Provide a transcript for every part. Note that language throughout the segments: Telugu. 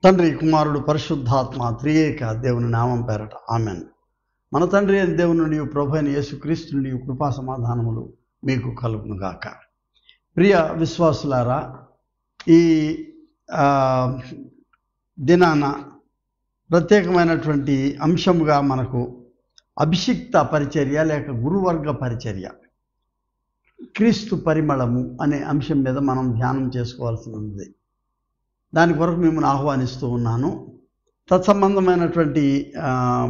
తండ్రి, కుమారుడు, పరిశుద్ధాత్మ త్రియేక దేవుని నామం పేరట ఆమెన్. మన తండ్రి అయిన దేవుని నుండి, ప్రభు అయిన యేసుక్రీస్తు నుండి కృపా సమాధానములు మీకు కలుగునుగాక. ప్రియ విశ్వాసులారా, ఈ దినాన ప్రత్యేకమైనటువంటి అంశముగా మనకు అభిషిక్త పరిచర్య లేక గురువర్గ పరిచర్య, క్రీస్తు పరిమళము అనే అంశం మీద మనం ధ్యానం చేసుకోవాల్సి ఉంది. దాని కొరకు మిమ్మల్ని ఆహ్వానిస్తూ ఉన్నాను. తత్సంబంధమైనటువంటి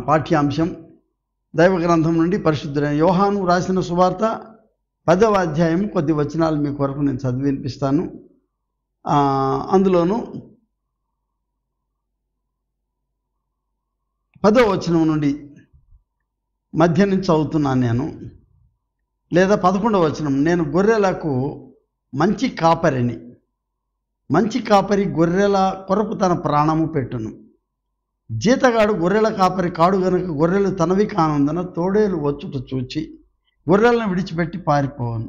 పాఠ్యాంశం దైవ గ్రంథం నుండి పరిశుద్ధుడైన యోహాను రాసిన సువార్త 10వ అధ్యాయం కొద్ది వచనాలు మీ కొరకు నేను చదివి వినిపిస్తాను. అందులోనూ 10వ వచనం నుండి మధ్య నుంచి చదువుతున్నాను నేను, లేదా 11వ వచనం. నేను గొర్రెలకు మంచి కాపరిని, మంచి కాపరి గొర్రెల కొరకు తన ప్రాణము పెట్టును. జీతగాడు గొర్రెల కాపరి కాడు గనుక గొర్రెలు తనవి కానందున తోడేలు వచ్చుట చూచి గొర్రెలను విడిచిపెట్టి పారిపోవను.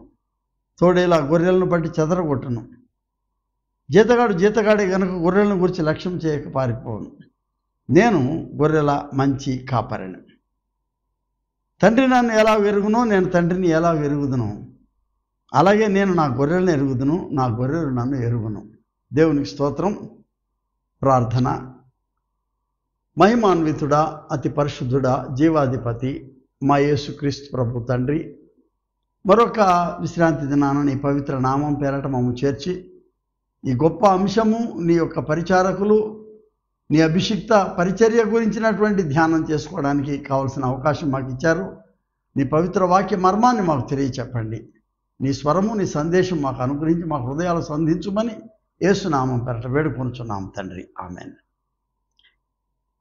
తోడేలు ఆ గొర్రెలను బట్టి చెదరగొట్టును. జీతగాడే గనుక గొర్రెలను గురించి లక్ష్యం చేయక పారిపోవను. నేను గొర్రెల మంచి కాపరిని. తండ్రి నన్ను ఎలా ఎరుగునో నేను తండ్రిని ఎలా ఎరుగుదును, అలాగే నేను నా గొర్రెలను ఎరుగుదును, నా గొర్రెలు నన్ను ఎరుగును. దేవునికి స్తోత్రం. ప్రార్థన. మహిమాన్వితుడా, అతి పరిశుద్ధుడా, జీవాధిపతి మా యేసుక్రీస్తు ప్రభు తండ్రి, మరొక విశ్రాంతి దినాన నీ పవిత్ర నామం పేరట మమ్ము చేర్చి ఈ గొప్ప అంశము నీ యొక్క పరిచారకులు నీ అభిషిక్త పరిచర్య గురించినటువంటి ధ్యానం చేసుకోవడానికి కావలసిన అవకాశం మాకు ఇచ్చారు. నీ పవిత్ర వాక్య మర్మాన్ని మాకు తెలియచెప్పండి. నీ స్వరము, నీ సందేశం మాకు అనుగ్రహించి మా హృదయాలు సంధించుమని యేసునామం పేరట వేడుకొనుచున్నాము తండ్రి, ఆమెన్.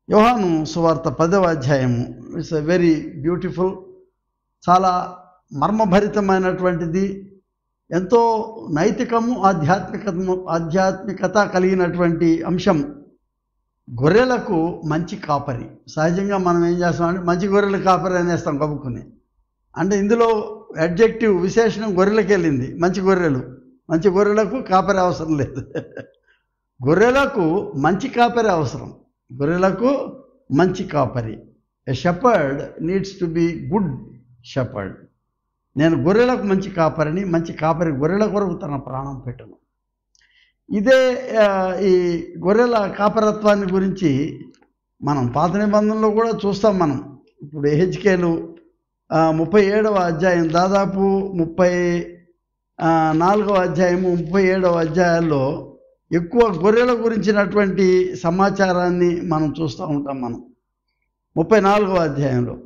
యోహాను సువార్త 10వ అధ్యాయము ఇట్స్ ఎ వెరీ బ్యూటిఫుల్, చాలా మర్మభరితమైనటువంటిది, ఎంతో నైతికము ఆధ్యాత్మికత కలిగినటువంటి అంశం. గొర్రెలకు మంచి కాపరి. సహజంగా మనం ఏం చేస్తామంటే మంచి గొర్రెల కాపరి అనేస్తాం కబుక్కుని. అంటే ఇందులో అడ్జెక్టివ్ విశేషణం గొర్రెలకు వెళ్ళింది. మంచి గొర్రెలకు కాపరి అవసరం లేదు. గొర్రెలకు మంచి కాపరి అవసరం. గొర్రెలకు మంచి కాపరి. A shepherd needs to be good shepherd. నేను గొర్రెలకు మంచి కాపరిని, మంచి కాపరి గొర్రెల కొరకు తన ప్రాణం పెట్టును. ఇదే ఈ గొర్రెల కాపరత్వాన్ని గురించి మనం పాత నిబంధనలో కూడా చూస్తాం. మనం ఇప్పుడు ఎహెజ్కేలు 37వ అధ్యాయం, దాదాపు 34వ అధ్యాయము 37వ అధ్యాయాల్లో ఎక్కువ గొర్రెల గురించినటువంటి సమాచారాన్ని మనం చూస్తూ ఉంటాం. మనం 34వ అధ్యాయంలో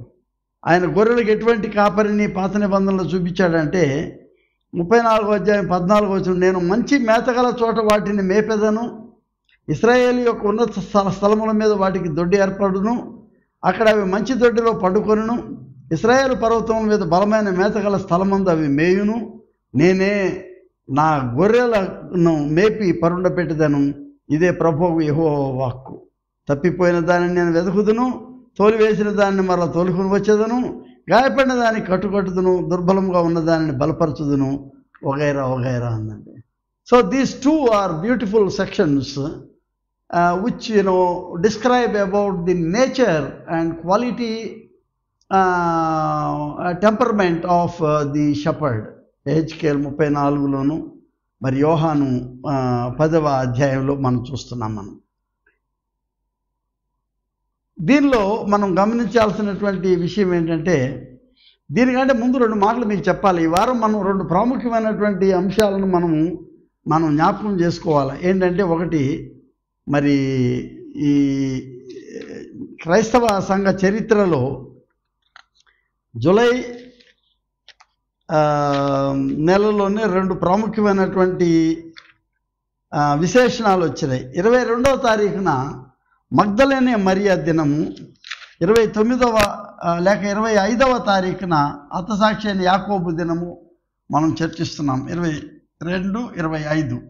ఆయన గొర్రెలకు ఎటువంటి కాపరిని పాత నిబంధనలో చూపించాడంటే 34వ అధ్యాయం 14వ వచనం, నేను మంచి మేతగల చోట వాటిని మేపెదను, ఇశ్రాయేలు యొక్క ఉన్నత స్థలముల మీద వాటికి దొడ్డి ఏర్పడును, అక్కడ అవి మంచి దొడ్డిలో పడుకొనును, ఇశ్రాయేలు పర్వతముల మీద బలమైన మేతగల స్థలమందు అవి మేయును, నేనే నా గొర్రెలను మేపి పరుండపెట్టదను, ఇదే ప్రభువు యెహోవా వాక్కు. తప్పిపోయిన దానిని నేను వెతుకుదును, తోలివేసిన దానిని మరలా తోలుకుని వచ్చేదను, గాయపడిన దాన్ని కట్టుకట్టుదును, దుర్బలంగా ఉన్న దానిని బలపరచుదును, వగైరా వగైరా అన్నది. So these two are beautiful sections which describe about the nature and quality temperament of the shepherd. ఎహెజ్కేలు 34లోను మరి యోహాను 10వ అధ్యాయంలో మనం చూస్తున్నాం. దీనిలో మనం గమనించాల్సినటువంటి విషయం ఏంటంటే, దీనికంటే ముందు 2 మాటలు మీకు చెప్పాలి. ఈ వారం మనం 2 ప్రాముఖ్యమైనటువంటి అంశాలను మనం జ్ఞాపకం చేసుకోవాలి. ఏంటంటే, ఒకటి, మరి ఈ క్రైస్తవ సంఘ చరిత్రలో జూలై నెలలోనే 2 ప్రాముఖ్యమైనటువంటి విశేషణాలు వచ్చినాయి. 22వ తారీఖున మగ్దలేనే మరియా దినము, 29వ లేక 25వ తారీఖున హతసాక్షి అయిన యాకోబు దినము మనం చర్చిస్తున్నాం. 22, 25.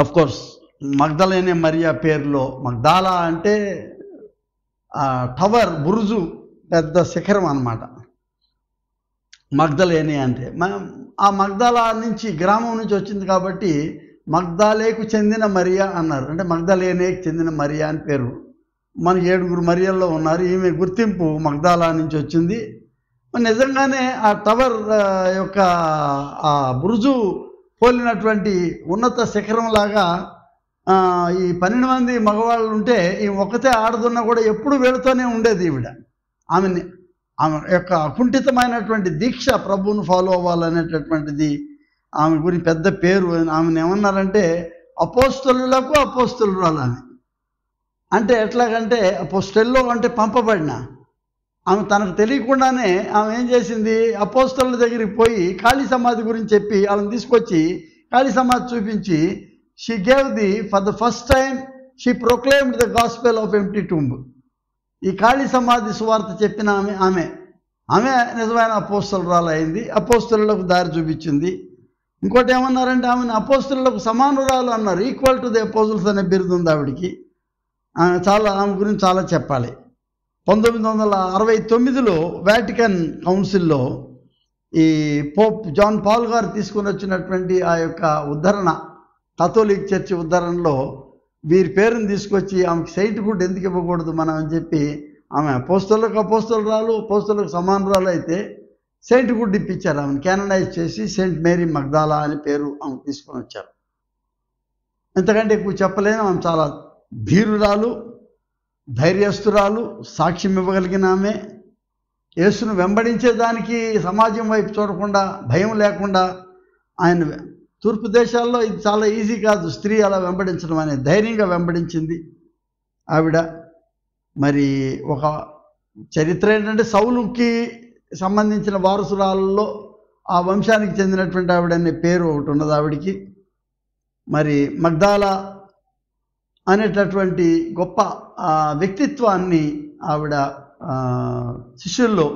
అఫ్కోర్స్ మగ్దలేనే మరియా పేరులో మగ్దాలా అంటే టవర్, బురుజు, పెద్ద శిఖరం అన్నమాట. మగ్దలేనే అంటే ఆ మగ్దలా నుంచి గ్రామం నుంచి వచ్చింది కాబట్టి మగ్దాలేకు చెందిన మరియా అన్నారు. అంటే మగ్దలేనేకి చెందిన మరియా అని పేరు. మన 7 మరియల్లో ఉన్నారు. ఈమె గుర్తింపు మగ్దాలా నుంచి వచ్చింది. నిజంగానే ఆ టవర్ యొక్క ఆ బురుజు పోలినటువంటి ఉన్నత శిఖరంలాగా ఈ 12 మంది మగవాళ్ళు ఉంటే ఈ ఒక్కతే ఆడదున్నా కూడా ఎప్పుడు వెళుతూనే ఉండేది ఈవిడ. ఆమె యొక్క అకుంఠితమైనటువంటి దీక్ష ప్రభువును ఫాలో అవ్వాలనేటటువంటిది ఆమె గురించి పెద్ద పేరు. ఆమెను ఏమన్నారంటే అపోస్తలులకు అపోస్తలురాలు ఆమె. అంటే ఎట్లాగంటే అపోస్తల్లో అంటే పంపబడిన ఆమె తనకు తెలియకుండానే ఆమె ఏం చేసింది, అపోస్తలుల దగ్గరికి పోయి ఖాళీ సమాధి గురించి చెప్పి వాళ్ళని తీసుకొచ్చి ఖాళీ సమాధి చూపించి she gave for the first time she proclaimed the gospel of empty tomb. ఈ ఖాళీ సమాధి సువార్త చెప్పిన ఆమె నిజమైన అపోస్తలురాలు అయింది. అపోస్తలులకు దారి చూపించింది. ఇంకోటి ఏమన్నారంటే ఆమెను అపోస్తలులకు సమానురాలు అన్నారు. ఈక్వల్ టు ది అపోజిల్స్ అనే బిరుదు ఉంది ఆవిడికి. ఆమె గురించి చాలా చెప్పాలి. 1969లో వాటికన్ కౌన్సిల్లో ఈ పోప్ జాన్ పాల్ గారు తీసుకుని వచ్చినటువంటి ఆ యొక్క ఉద్ధరణ, కథోలిక్ చర్చి ఉద్ధరణలో వీరి పేరుని తీసుకొచ్చి ఆమెకి సెయింట్హుడ్ ఎందుకు ఇవ్వకూడదు మనం అని చెప్పి ఆమె అపోస్తలులకు సమానురాలు అయితే సెయింట్హుడ్ ఇప్పించారు. ఆమెను క్యాననైజ్ చేసి సెయింట్ మేరీ మగ్దాలా అని పేరు ఆమె తీసుకొని వచ్చారు. ఎంతకంటే ఎక్కువ చెప్పలేను. ఆమె చాలా ధీరురాలు, ధైర్యస్తురాలు, సాక్ష్యం ఇవ్వగలిగిన ఆమె. యేసును వెంబడించేదానికి సమాజం వైపు చూడకుండా, భయం లేకుండా ఆయన తూర్పు దేశాల్లో ఇది చాలా ఈజీ కాదు స్త్రీ అలా వెంబడించడం అనేది. ధైర్యంగా వెంబడించింది ఆవిడ. మరి ఒక చరిత్ర ఏంటంటే సౌలుకి సంబంధించిన వారసురాలలో ఆ వంశానికి చెందినటువంటి ఆవిడ అనే పేరు ఒకటి ఉన్నది ఆవిడికి. మరి మగ్దాలా అనేటటువంటి గొప్ప వ్యక్తిత్వాన్ని ఆవిడ శిష్యుల్లో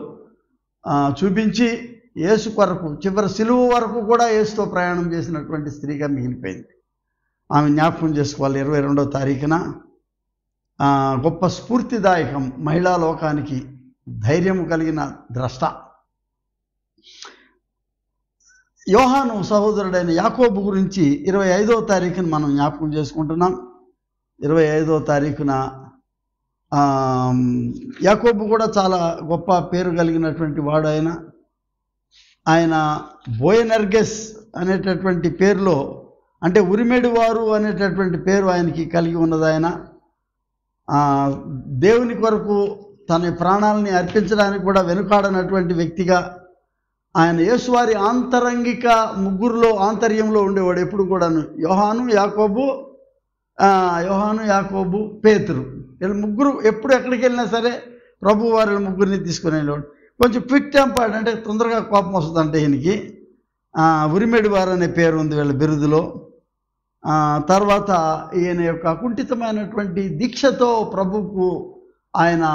చూపించి యేసు కొరకు చివరి సిలువ వరకు కూడా యేసుతో ప్రయాణం చేసినటువంటి స్త్రీగా మిగిలిపోయింది. ఆమె జ్ఞాపకం చేసుకోవాలి. 22వ తారీఖున గొప్ప స్ఫూర్తిదాయకం, మహిళా లోకానికి ధైర్యం కలిగిన ద్రష్ట. యోహాను సహోదరుడైన యాకోబు గురించి 25వ తారీఖున మనం జ్ఞాపకం చేసుకుంటున్నాం. 25వ తారీఖున యాకోబు కూడా చాలా గొప్ప పేరు కలిగినటువంటి వాడు. ఆయన బోయనెర్గెస్ అనేటటువంటి పేరులో, అంటే ఉరిమెడి వారు అనేటటువంటి పేరు ఆయనకి కలిగి ఉన్నది. ఆయన దేవుని కొరకు తన ప్రాణాలని అర్పించడానికి కూడా వెనుకాడనటువంటి వ్యక్తిగా ఆయన యేసువారి ఆంతరంగిక ముగ్గురులో ఆంతర్యంలో ఉండేవాడు ఎప్పుడు కూడాను. యోహాను, యాకోబు, పేతురు, వీళ్ళు ముగ్గురు ఎప్పుడు ఎక్కడికి వెళ్ళినా సరే ప్రభు వారి ముగ్గురిని తీసుకుని వెళ్ళేవాడు. కొంచెం క్విక్ టెంపర్డ్, అంటే తొందరగా కోపం వస్తుందంటే ఈయనకి. ఉరిమెడి వారు అనే పేరు ఉంది వీళ్ళ బిరుదులో. తర్వాత ఈయన యొక్క అకుంఠితమైనటువంటి దీక్షతో ప్రభువుకు ఆయన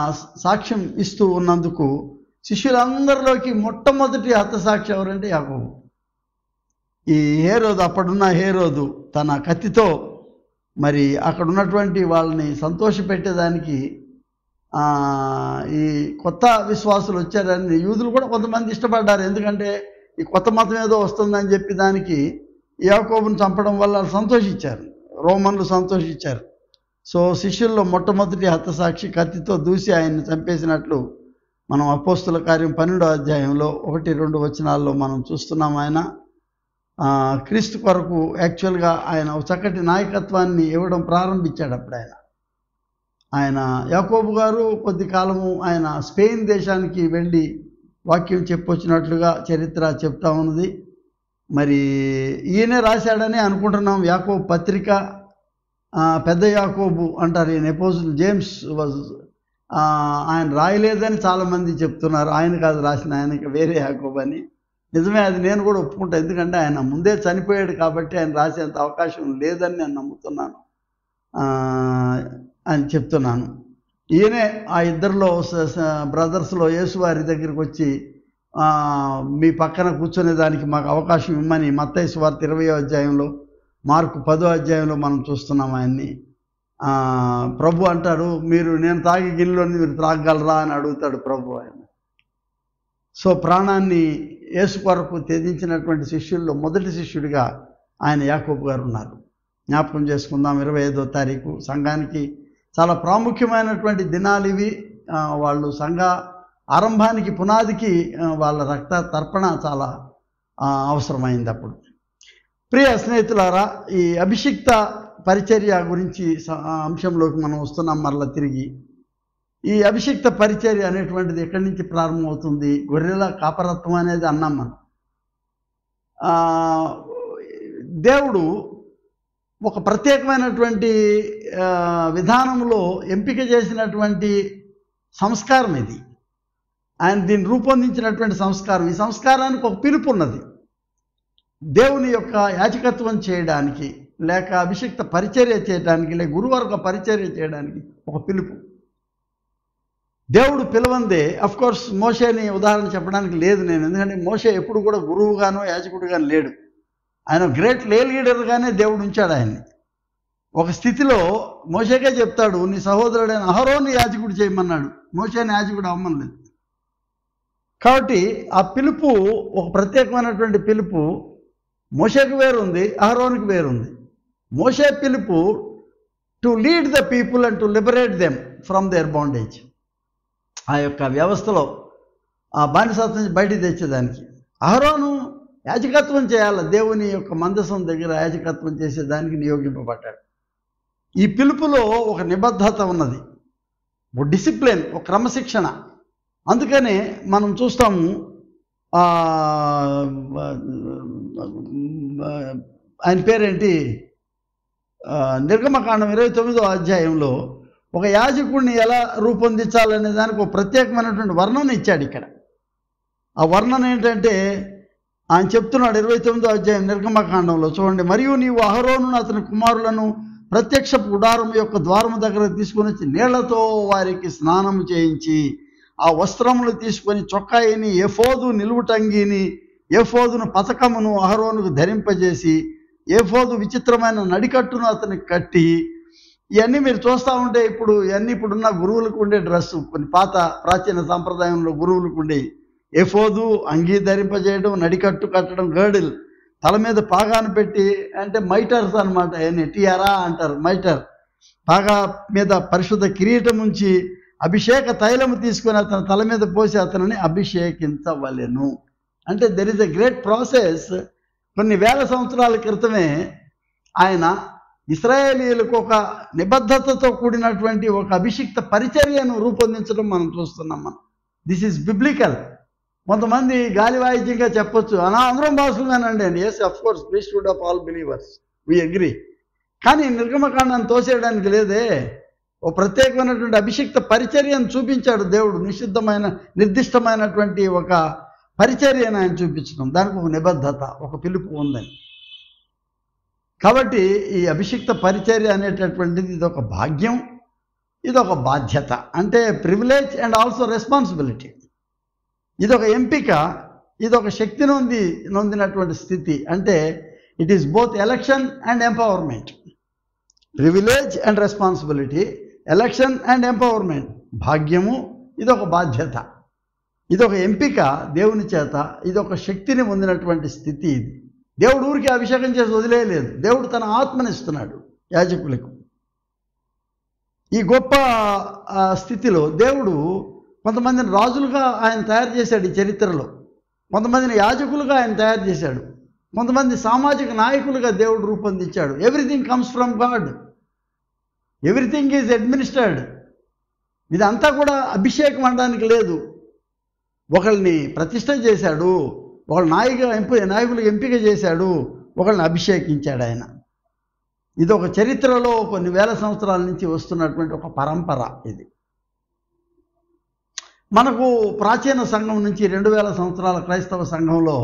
సాక్ష్యం ఇస్తూ ఉన్నందుకు శిష్యులందరిలోకి మొట్టమొదటి హతసాక్షి ఎవరంటే యాకోబు. ఈ హేరోదు, అప్పుడున్న హేరోదు తన కత్తితో మరి అక్కడ ఉన్నటువంటి వాళ్ళని సంతోషపెట్టేదానికి ఈ కొత్త విశ్వాసులు వచ్చారని యూదులు కూడా కొంతమంది ఇష్టపడ్డారు. ఎందుకంటే ఈ కొత్త మతం ఏదో వస్తుందని చెప్పి దానికి యాకోబుని చంపడం వల్ల సంతోషించారు, రోమన్లు సంతోషించారు. సో శిష్యుల్లో మొట్టమొదటి హతసాక్షి కత్తితో దూసి ఆయన్ని చంపేసినట్లు మనం అపోస్తుల కార్యం 12వ అధ్యాయంలో 1-2 వచనాల్లో మనం చూస్తున్నాం. ఆయన క్రీస్తు కొరకు యాక్చువల్గా ఆయన ఒక చక్కటి నాయకత్వాన్ని ఇవ్వడం ప్రారంభించాడు. అప్పుడు ఆయన యాకోబు గారు కొద్ది కాలము ఆయన స్పెయిన్ దేశానికి వెళ్ళి వాక్యం చెప్పొచ్చినట్లుగా చరిత్ర చెప్తా ఉన్నది. మరి ఈయనే రాశాడని అనుకుంటున్నాం. యాకోబు పత్రిక పెద్ద యాకోబు అంటారు. ఈయన అపోజిల్ జేమ్స్ ఆయన రాయలేదని చాలామంది చెప్తున్నారు. ఆయన కాదు రాసిన, ఆయనకి వేరే యాకోబు అని. నిజమే, అది నేను కూడా ఒప్పుకుంటాను. ఎందుకంటే ఆయన ముందే చనిపోయాడు కాబట్టి ఆయన రాసేంత అవకాశం లేదని నేను నమ్ముతున్నాను అని చెప్తున్నాను. ఈయనే ఆ ఇద్దరిలో బ్రదర్స్లో యేసువారి దగ్గరికి వచ్చి మీ పక్కన కూర్చునే దానికి మాకు అవకాశం ఇమ్మని మత్తయి సువార్త 20వ అధ్యాయంలో, మార్కు 10వ అధ్యాయంలో మనం చూస్తున్నాం. ఆయన్ని ప్రభు అంటాడు, నేను తాగి గిన్నెలోని మీరు త్రాగలరా అని అడుగుతాడు ప్రభు ఆయన. సో ప్రాణాన్ని యేసు కొరకు త్యజించినటువంటి శిష్యుల్లో మొదటి శిష్యుడిగా ఆయన యాకోబు గారు ఉన్నారు. జ్ఞాపకం చేసుకుందాం. 25వ తారీఖు సంఘానికి చాలా ప్రాముఖ్యమైనటువంటి దినాలు ఇవి. వాళ్ళు సంఘ ఆరంభానికి పునాదికి వాళ్ళ రక్త తర్పణ చాలా అవసరమైంది అప్పుడు. ప్రియ స్నేహితులారా, ఈ అభిషిక్త పరిచర్య గురించి అంశంలోకి మనం వస్తున్నాం మరలా తిరిగి. ఈ అభిషిక్త పరిచర్య అనేటువంటిది ఎక్కడి నుంచి ప్రారంభమవుతుంది? గొర్రెల కాపరత్వం అనేది అన్నాం మనం. దేవుడు ఒక ప్రత్యేకమైనటువంటి విధానంలో ఎంపిక చేసినటువంటి సంస్కారం ఇది. ఆయన దీన్ని రూపొందించినటువంటి సంస్కారం. ఈ సంస్కారానికి ఒక పిలుపు ఉన్నది. దేవుని యొక్క యాజకత్వం చేయడానికి, లేక అభిషిక్త పరిచర్య చేయడానికి, లేక గురువర్గ పరిచర్య చేయడానికి ఒక పిలుపు. దేవుడు పిలవందే. అఫ్కోర్స్ మోషేని ఉదాహరణ చెప్పడానికి లేదు నేను, ఎందుకంటే మోషే ఎప్పుడు కూడా గురువుగానో యాజకుడుగానో లేడు. ఆయన గ్రేట్ లీడర్గానే దేవుడు ఉంచాడు ఆయన్ని. ఒక స్థితిలో మోషేకే చెప్తాడు, నీ సహోదరుడైన అహరోన్ని యాజకుడు చేయమన్నాడు, మోషేని యాజకుడు అవ్వమనలేదు. కాబట్టి ఆ పిలుపు ఒక ప్రత్యేకమైనటువంటి పిలుపు. మోషేకి వేరుంది, అహరోనికి వేరుంది. మోషే పిలుపు to lead the people and to liberate them from their bondage. ఆ యొక్క వ్యవస్థలో ఆ బానిసత్వం నుంచి బయటికి తెచ్చేదానికి. అహరోను యాజకత్వం చేయాలి, దేవుని యొక్క మందసం దగ్గర యాజకత్వం చేసేదానికి నియోగింపబడ్డాడు. ఈ పిలుపులో ఒక నిబద్ధత ఉన్నది, ఒక డిసిప్లిన్, ఒక క్రమశిక్షణ. అందుకనే మనం చూస్తాము ఆయన పేరేంటి, నిర్గమకాండం 29వ అధ్యాయంలో ఒక యాజకుడిని ఎలా రూపొందించాలనే దానికి ఒక ప్రత్యేకమైనటువంటి వర్ణన ఇచ్చాడు ఇక్కడ. ఆ వర్ణన ఏంటంటే ఆయన చెప్తున్నాడు 29వ అధ్యాయం నిర్గమకాండంలో చూడండి. మరియు నీవు అహరోనును అతని కుమారులను ప్రత్యక్ష గుడారం యొక్క ద్వారము దగ్గర తీసుకొని వచ్చి నీళ్లతో వారికి స్నానం చేయించి ఆ వస్త్రములు తీసుకొని చొక్కాయిని, ఎఫోదు నిలువుటంగిని, ఎఫోదును పతకమును అహరోనుకు ధరింపజేసి ఎఫోదు విచిత్రమైన నడికట్టును అతనికి కట్టి, ఇవన్నీ మీరు చూస్తూ ఉంటే ఇప్పుడున్న గురువులకు ఉండే డ్రెస్సు, కొన్ని పాత ప్రాచీన సాంప్రదాయంలో గురువులకు ఉండే ఎఫోదు, అంగీ ధరింపజేయడం, నడికట్టు కట్టడం, గర్డిల్, తల మీద పాగాను పెట్టి, అంటే మైటర్స్ అనమాట, టియారా అంటారు, మైటర్. పాగా మీద పరిశుద్ధ కిరీటం ఉంచి అభిషేక తైలము తీసుకొని అతని తల మీద పోసి అతనిని అభిషేకించవలెను. అంటే there is a great process. కొన్ని వేల సంవత్సరాల క్రితమే ఆయన ఇశ్రాయేలీయులకు ఒక నిబద్ధతతో కూడినటువంటి ఒక అభిషిక్త పరిచర్యను రూపొందించడం మనం చూస్తున్నాం. This is biblical. కొంతమంది గాలి వాయిద్యంగా చెప్పొచ్చు, అందరం భాషలుగానండి అండి. Yes, of course, priesthood of all believers, we agree. కానీ నిర్గమకాండాన్ని తోసేయడానికి లేదే. ఓ ప్రత్యేకమైనటువంటి అభిషిక్త పరిచర్యను చూపించాడు దేవుడు. నిర్దిష్టమైనటువంటి ఒక పరిచర్యను ఆయన చూపించడం, దానికి ఒక నిబద్ధత, ఒక పిలుపు ఉందని. కాబట్టి ఈ అభిషిక్త పరిచర్య అనేటటువంటిది ఇదొక భాగ్యం, ఇదొక బాధ్యత. అంటే ప్రివిలేజ్ అండ్ ఆల్సో రెస్పాన్సిబిలిటీ. ఇదొక ఎంపిక, ఇదొక శక్తి నొందినటువంటి స్థితి. అంటే it is both election and empowerment. Privilege and responsibility, election and empowerment. భాగ్యము, ఇదొక బాధ్యత, ఇదొక ఎంపిక దేవుని చేత, ఇదొక శక్తిని పొందినటువంటి స్థితి. ఇది దేవుడు ఊరికి అభిషేకం చేసి వదిలేయలేదు. దేవుడు తన ఆత్మనిస్తున్నాడు యాజకులకు. ఈ గొప్ప స్థితిలో దేవుడు కొంతమందిని రాజులుగా ఆయన తయారు చేశాడు ఈ చరిత్రలో, కొంతమందిని యాజకులుగా ఆయన తయారు చేశాడు, కొంతమంది సామాజిక నాయకులుగా దేవుడు రూపొందించాడు. Everything comes from God, everything is administered. ఇదంతా కూడా అభిషేకం అనడానికి లేదు. ఒకళ్ళని ప్రతిష్ఠ చేశాడు, ఒకళ్ళ నాయకులు ఎంపిక చేశాడు, ఒకళ్ళని అభిషేకించాడు ఆయన. ఇది ఒక చరిత్రలో కొన్ని వేల సంవత్సరాల నుంచి వస్తున్నటువంటి ఒక పరంపర ఇది. మనకు ప్రాచీన సంఘం నుంచి 2000 సంవత్సరాల క్రైస్తవ సంఘంలో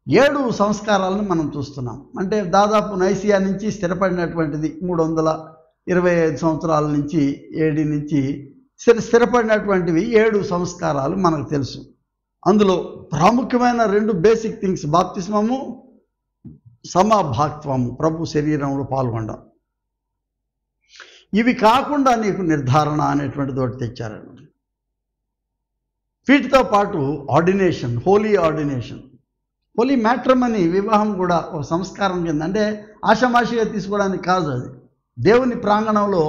7 సంస్కారాలను మనం చూస్తున్నాం. అంటే దాదాపు నైసియా నుంచి స్థిరపడినటువంటిది 325 సంవత్సరాల నుంచి ఏడి నుంచి స్థిరపడినటువంటివి 7 సంస్కారాలు మనకు తెలుసు. అందులో ప్రాముఖ్యమైన 2 బేసిక్ థింగ్స్, బాప్తిస్మము, సమభాక్త్వము, ప్రభు శరీరంలో పాల్గొనడం. ఇవి కాకుండా నీకు నిర్ధారణ అనేటువంటిది ఒకటి తెచ్చారు. వీటితో పాటు ordination, holy ordination, Poli matrimony వివాహం కూడా ఒక సంస్కారం కింద, అంటే ఆషామాషిగా తీసుకోవడానికి కాదు. అది దేవుని ప్రాంగణంలో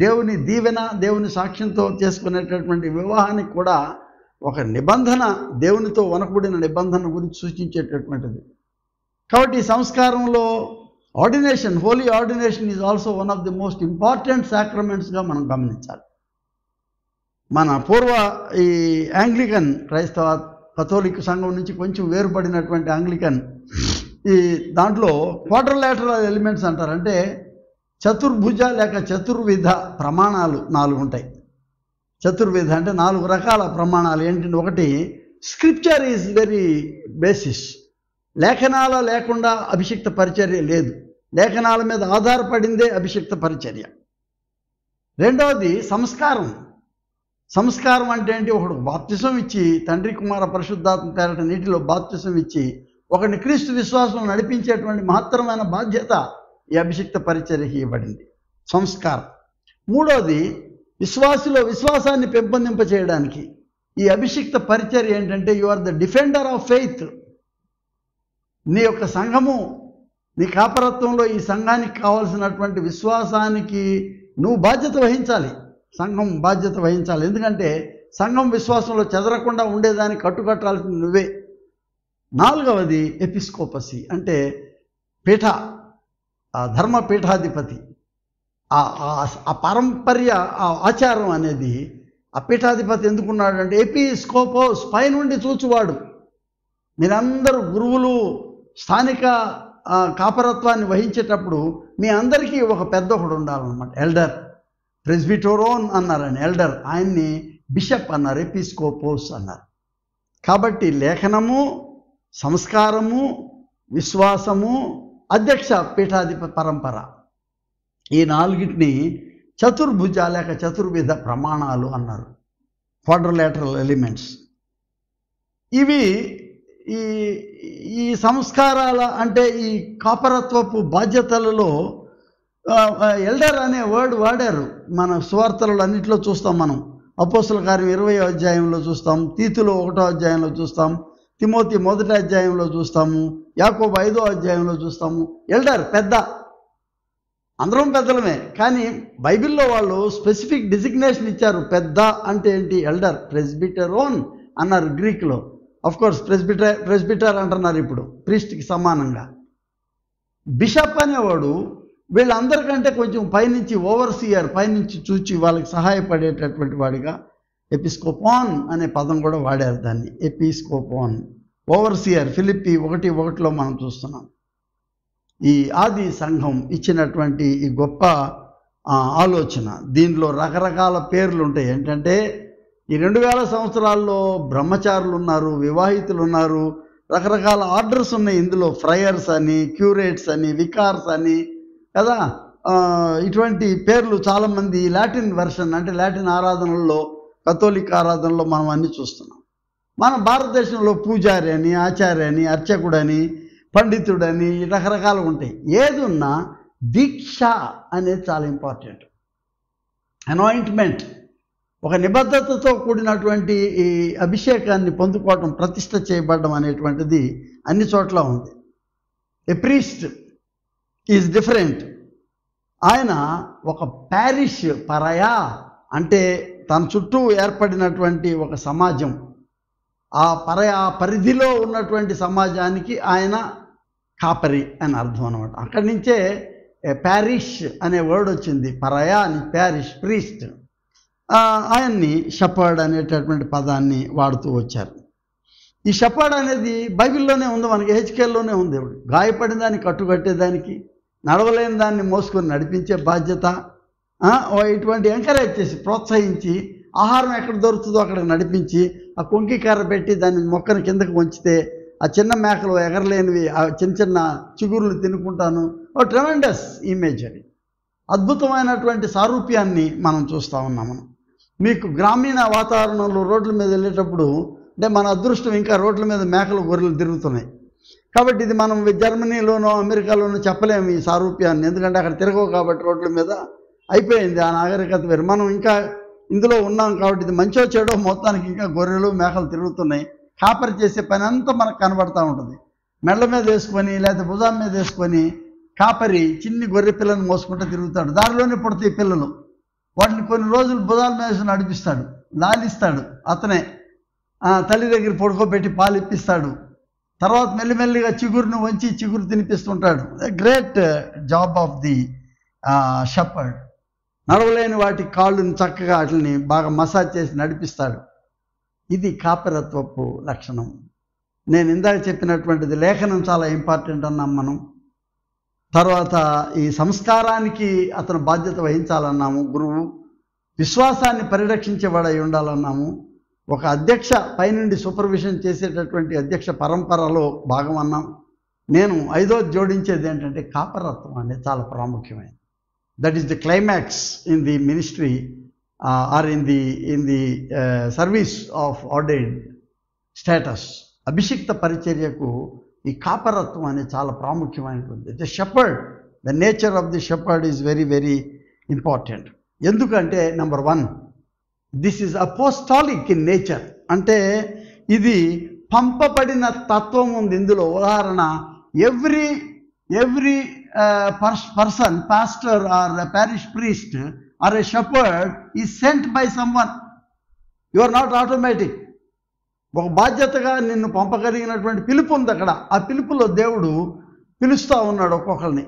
దేవుని దీవెన, దేవుని సాక్ష్యంతో చేసుకునేటటువంటి వివాహానికి కూడా ఒక నిబంధన, దేవునితో వనకూడిన నిబంధన గురించి సూచించేటటువంటిది. కాబట్టి ఈ సంస్కారంలో ordination, holy ordination is also one of the most important సాక్రమెంట్స్గా మనం గమనించాలి. మన పూర్వ ఈ యాంగ్లికన్ క్రైస్తవ కథోలిక్ సంఘం నుంచి కొంచెం వేరుపడినటువంటి యాంగ్లికన్ ఈ దాంట్లో క్వాడ్రిలేటరల్ ఎలిమెంట్స్ అంటారు. అంటే చతుర్భుజ లేక చతుర్విధ ప్రమాణాలు 4 ఉంటాయి. చతుర్విధ అంటే 4 రకాల ప్రమాణాలు ఏంటంటే, ఒకటి స్క్రిప్చర్ ఈజ్ వెరీ బేసిస్. లేఖనాల లేకుండా అభిషిక్త పరిచర్య లేదు, లేఖనాల మీద ఆధారపడిందే అభిషిక్త పరిచర్య. రెండవది సంస్కారం. సంస్కారం అంటే ఏంటి? ఒకడు బాప్తిసం ఇచ్చి, తండ్రి కుమార పరిశుద్ధాత్మ పేరట నీటిలో బాప్తిసం ఇచ్చి ఒకడిని క్రీస్తు విశ్వాసం నడిపించేటువంటి మహత్తరమైన బాధ్యత ఈ అభిషిక్త పరిచర్యకి ఇవ్వబడింది, సంస్కారం. మూడవది విశ్వాసిలో విశ్వాసాన్ని పెంపొందింప చేయడానికి ఈ అభిషిక్త పరిచర్య ఏంటంటే, you are the defender of faith. నీ యొక్క సంఘము, నీ కాపరత్వంలో ఈ సంఘానికి కావాల్సినటువంటి విశ్వాసానికి నువ్వు బాధ్యత వహించాలి, సంఘం బాధ్యత వహించాలి. ఎందుకంటే సంఘం విశ్వాసంలో చెదరకుండా ఉండేదానికి కట్టుకట్టాల్సింది నువ్వే. నాలుగవది ఎపిస్కోపసీ, అంటే పీఠ, ధర్మపీఠాధిపతి. ఆ పారంపర్య ఆచారం అనేది ఆ పీఠాధిపతి ఎందుకున్నాడంటే, ఎపిస్కోపోస్, పైనుండి చూచువాడు. మీరందరూ గురువులు స్థానిక కాపరత్వాన్ని వహించేటప్పుడు మీ అందరికీ ఒక పెద్ద ఒకడు ఉండాలన్నమాట. ఎల్డర్, ప్రెస్బిటోరోన్ అన్నారని ఎల్డర్, ఆయన్ని బిషప్ అన్నారు, ఎపిస్కోపోస్ అన్నారు. కాబట్టి లేఖనము, సంస్కారము, విశ్వాసము, అధ్యక్ష పీఠాధిపతి పరంపర, ఈ 4టిని చతుర్భుజ లేక చతుర్విధ ప్రమాణాలు అన్నారు, క్వాడ్రిలేటరల్ ఎలిమెంట్స్. ఇవి ఈ సంస్కారాల, అంటే ఈ కాపరత్వపు బాధ్యతలలో ఎల్డర్ అనే వర్డ్ వాడారు. మన సువార్తలలో అన్నింటిలో చూస్తాం. మనం అపోస్తుల కార్యం 20వ అధ్యాయంలో చూస్తాం, తీతులో 1వ అధ్యాయంలో చూస్తాం, తిమోతి 1వ అధ్యాయంలో చూస్తాము, యాకోబు 5వ అధ్యాయంలో చూస్తాము. ఎల్డర్, పెద్ద, అందరం పెద్దలమే, కానీ బైబిల్లో వాళ్ళు స్పెసిఫిక్ డిజిగ్నేషన్ ఇచ్చారు. పెద్ద అంటే ఏంటి? ఎల్డర్, ప్రెస్బిటెరోన్ అన్నారు గ్రీక్లో. అఫ్కోర్స్ ప్రెస్బిటర్ అంటున్నారు ఇప్పుడు, ప్రీస్ట్కి సమానంగా. బిషప్ అనేవాడు వీళ్ళందరికంటే కొంచెం పైనుంచి, ఓవర్సియర్, పైనుంచి చూచి వాళ్ళకి సహాయపడేటటువంటి వాడిగా ఎపిస్కోపాన్ అనే పదం కూడా వాడారు దాన్ని, ఎపిస్కోపాన్, ఓవర్సియర్. ఫిలిప్పి 1:1 మనం చూస్తున్నాం. ఈ ఆది సంఘం ఇచ్చినటువంటి ఈ గొప్ప ఆలోచన, దీనిలో రకరకాల పేర్లు ఉంటాయి. ఏంటంటే ఈ 2000 సంవత్సరాల్లో బ్రహ్మచారులు ఉన్నారు, వివాహితులు ఉన్నారు, రకరకాల ఆర్డర్స్ ఉన్నాయి ఇందులో. ఫ్రయర్స్ అని, క్యూరేట్స్ అని, వికార్స్ అని కదా, ఇటువంటి పేర్లు చాలామంది లాటిన్ వెర్షన్, అంటే లాటిన్ ఆరాధనల్లో, కథోలిక్ ఆరాధనలో మనం అన్నీ చూస్తున్నాం. మన భారతదేశంలో పూజారి అని, ఆచార్య అని, అర్చకుడని, పండితుడని రకరకాలు ఉంటాయి. ఏది ఉన్నా దీక్ష అనేది చాలా ఇంపార్టెంట్. అనాయింట్మెంట్, ఒక నిబద్ధతతో కూడినటువంటి ఈ అభిషేకాన్ని పొందుకోవటం, ప్రతిష్ఠ చేయబడడం అనేటువంటిది అన్ని చోట్ల ఉంది. ఏ ప్రీస్ట్ ఈజ్ డిఫరెంట్. ఆయన ఒక ప్యారిష్ పరయా, అంటే తన చుట్టూ ఏర్పడినటువంటి ఒక సమాజం, ఆ పరిధిలో ఉన్నటువంటి సమాజానికి ఆయన కాపరి అని అర్థం అనమాట. అక్కడి నుంచే ప్యారిష్ అనే వర్డ్ వచ్చింది, పరయా అని, ప్యారిష్, ప్రీస్ట్. ఆయన్ని షపర్డ్ అనేటటువంటి పదాన్ని వాడుతూ వచ్చారు. ఈ షపర్డ్ అనేది బైబిల్లోనే ఉంది, మనకి హెచ్కేల్లోనే ఉంది. గాయపడిన దాన్ని కట్టుకట్టేదానికి, నడవలేని దాన్ని మోసుకొని నడిపించే బాధ్యత, ఇటువంటి ఎంకరేజ్ చేసి, ప్రోత్సహించి, ఆహారం ఎక్కడ దొరుకుతుందో అక్కడికి నడిపించి, ఆ కొంకి కర్ర పెట్టి దాన్ని మొక్కను కిందకు వంచితే ఆ చిన్న మేకలు ఎగరలేనివి ఆ చిన్న చిన్న చిగురులు తినుకుంటాను. ఓ ట్రెమెండస్ ఇమేజ్ అది, అద్భుతమైనటువంటి సారూప్యాన్ని మనం చూస్తూ ఉన్నాం. మనం మీకు గ్రామీణ వాతావరణంలో రోడ్ల మీద వెళ్ళేటప్పుడు, అంటే మన అదృష్టం ఇంకా రోడ్ల మీద మేకలు గొర్రెలు తిరుగుతున్నాయి కాబట్టి ఇది మనం జర్మనీలోనో అమెరికాలోనో చెప్పలేము ఈ సారూప్యాన్ని, ఎందుకంటే అక్కడ తిరగవు కాబట్టి రోడ్ల మీద. అయిపోయింది ఆ నాగరికత వేరు. మనం ఇంకా ఇందులో ఉన్నాం కాబట్టి ఇది మంచో చెడో మొత్తానికి ఇంకా గొర్రెలు మేకలు తిరుగుతున్నాయి. కాపరి చేసే పని అంతా మనకు కనబడతా ఉంటుంది. మెళ్ళ మీద వేసుకొని లేకపోతే భుజం మీద వేసుకొని కాపరి చిన్ని గొర్రె పిల్లను మోసుకుంటూ తిరుగుతాడు. దారిలోనే పుడతాయి పిల్లలు. వాటిని కొన్ని రోజులు భుజాల మీద వేసి నడిపిస్తాడు, లాలిస్తాడు. అతనే తల్లి దగ్గర పడుకోబెట్టి పాలు ఇప్పిస్తాడు. తర్వాత మెల్లిమెల్లిగా చిగురును వంచి చిగురు తినిపిస్తుంటాడు. Great job of the shepherd. నడవలేని వాటి కాళ్ళని చక్కగా వాటిని బాగా మసాజ్ చేసి నడిపిస్తాడు. ఇది కాపరత్వపు లక్షణం. నేను ఇందాక చెప్పినటువంటిది లేఖనం చాలా ఇంపార్టెంట్ అన్నాం మనం. తర్వాత ఈ సంస్కారానికి అతను బాధ్యత వహించాలన్నాము. గురువు విశ్వాసాన్ని పరిరక్షించేవాడై ఉండాలన్నాము. ఒక అధ్యక్ష పైనుండి సూపర్విజన్ చేసేటటువంటి అధ్యక్ష పరంపరలో భాగం అన్నాం. నేను ఐదోది జోడించేది ఏంటంటే కాపరత్వం అనేది చాలా ప్రాముఖ్యమైనది. That is the climax in the ministry or in the service of ordained status. అభిషిక్త పరిచర్యకు ఈ కాపరత్వం అనేది చాలా ప్రాముఖ్యమైనటువంటి. The shepherd, the nature of the shepherd is very very important. ఎందుకంటే number 1, this is apostolic in nature. అంటే ఇది పంపబడిన తత్వం ఉంది ఇందులో. ఉదాహరణ, every person, pastor or parish priest or a shepherd is sent by someone. You are not automatic. ఒక బాధ్యతగా నిన్ను పంపగలిగినటువంటి పిలుపు ఉంది అక్కడ. ఆ పిలుపులో దేవుడు పిలుస్తూ ఉన్నాడు ఒక్కొక్కరిని.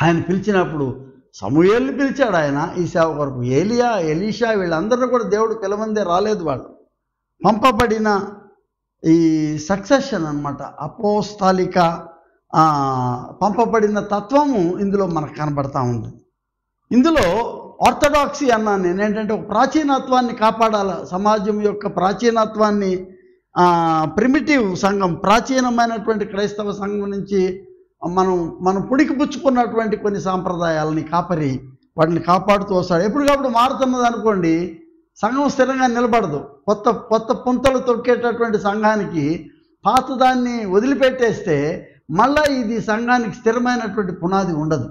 ఆయన పిలిచినప్పుడు సమూయేలుని పిలిచాడు ఆయన ఈ సేవ కొరకు. ఏలియా, ఎలీషా వీళ్ళందరూ కూడా దేవుడు పిలవందే రాలేదు. వాళ్ళు పంపబడిన ఈ సక్సెషన్ అన్నమాట. అపోస్తాలిక పంపబడిన తత్వము ఇందులో మనకు కనబడతా ఉంది. ఇందులో ఆర్థడాక్సీ అన్నాను నేను. ఏంటంటే ఒక ప్రాచీనత్వాన్ని కాపాడాలి. సమాజం యొక్క ప్రాచీనత్వాన్ని, ప్రిమిటివ్ సంఘం, ప్రాచీనమైనటువంటి క్రైస్తవ సంఘం నుంచి మనం పుణికిపుచ్చుకున్నటువంటి కొన్ని సాంప్రదాయాలని కాపరి వాటిని కాపాడుతూ వస్తాడు. ఎప్పటికప్పుడు మారుతున్నది అనుకోండి, సంఘం స్థిరంగా నిలబడదు. కొత్త పుంతలు తొక్కేటటువంటి సంఘానికి పాతదాన్ని వదిలిపెట్టేస్తే మళ్ళా ఇది సంఘానికి స్థిరమైనటువంటి పునాది ఉండదు.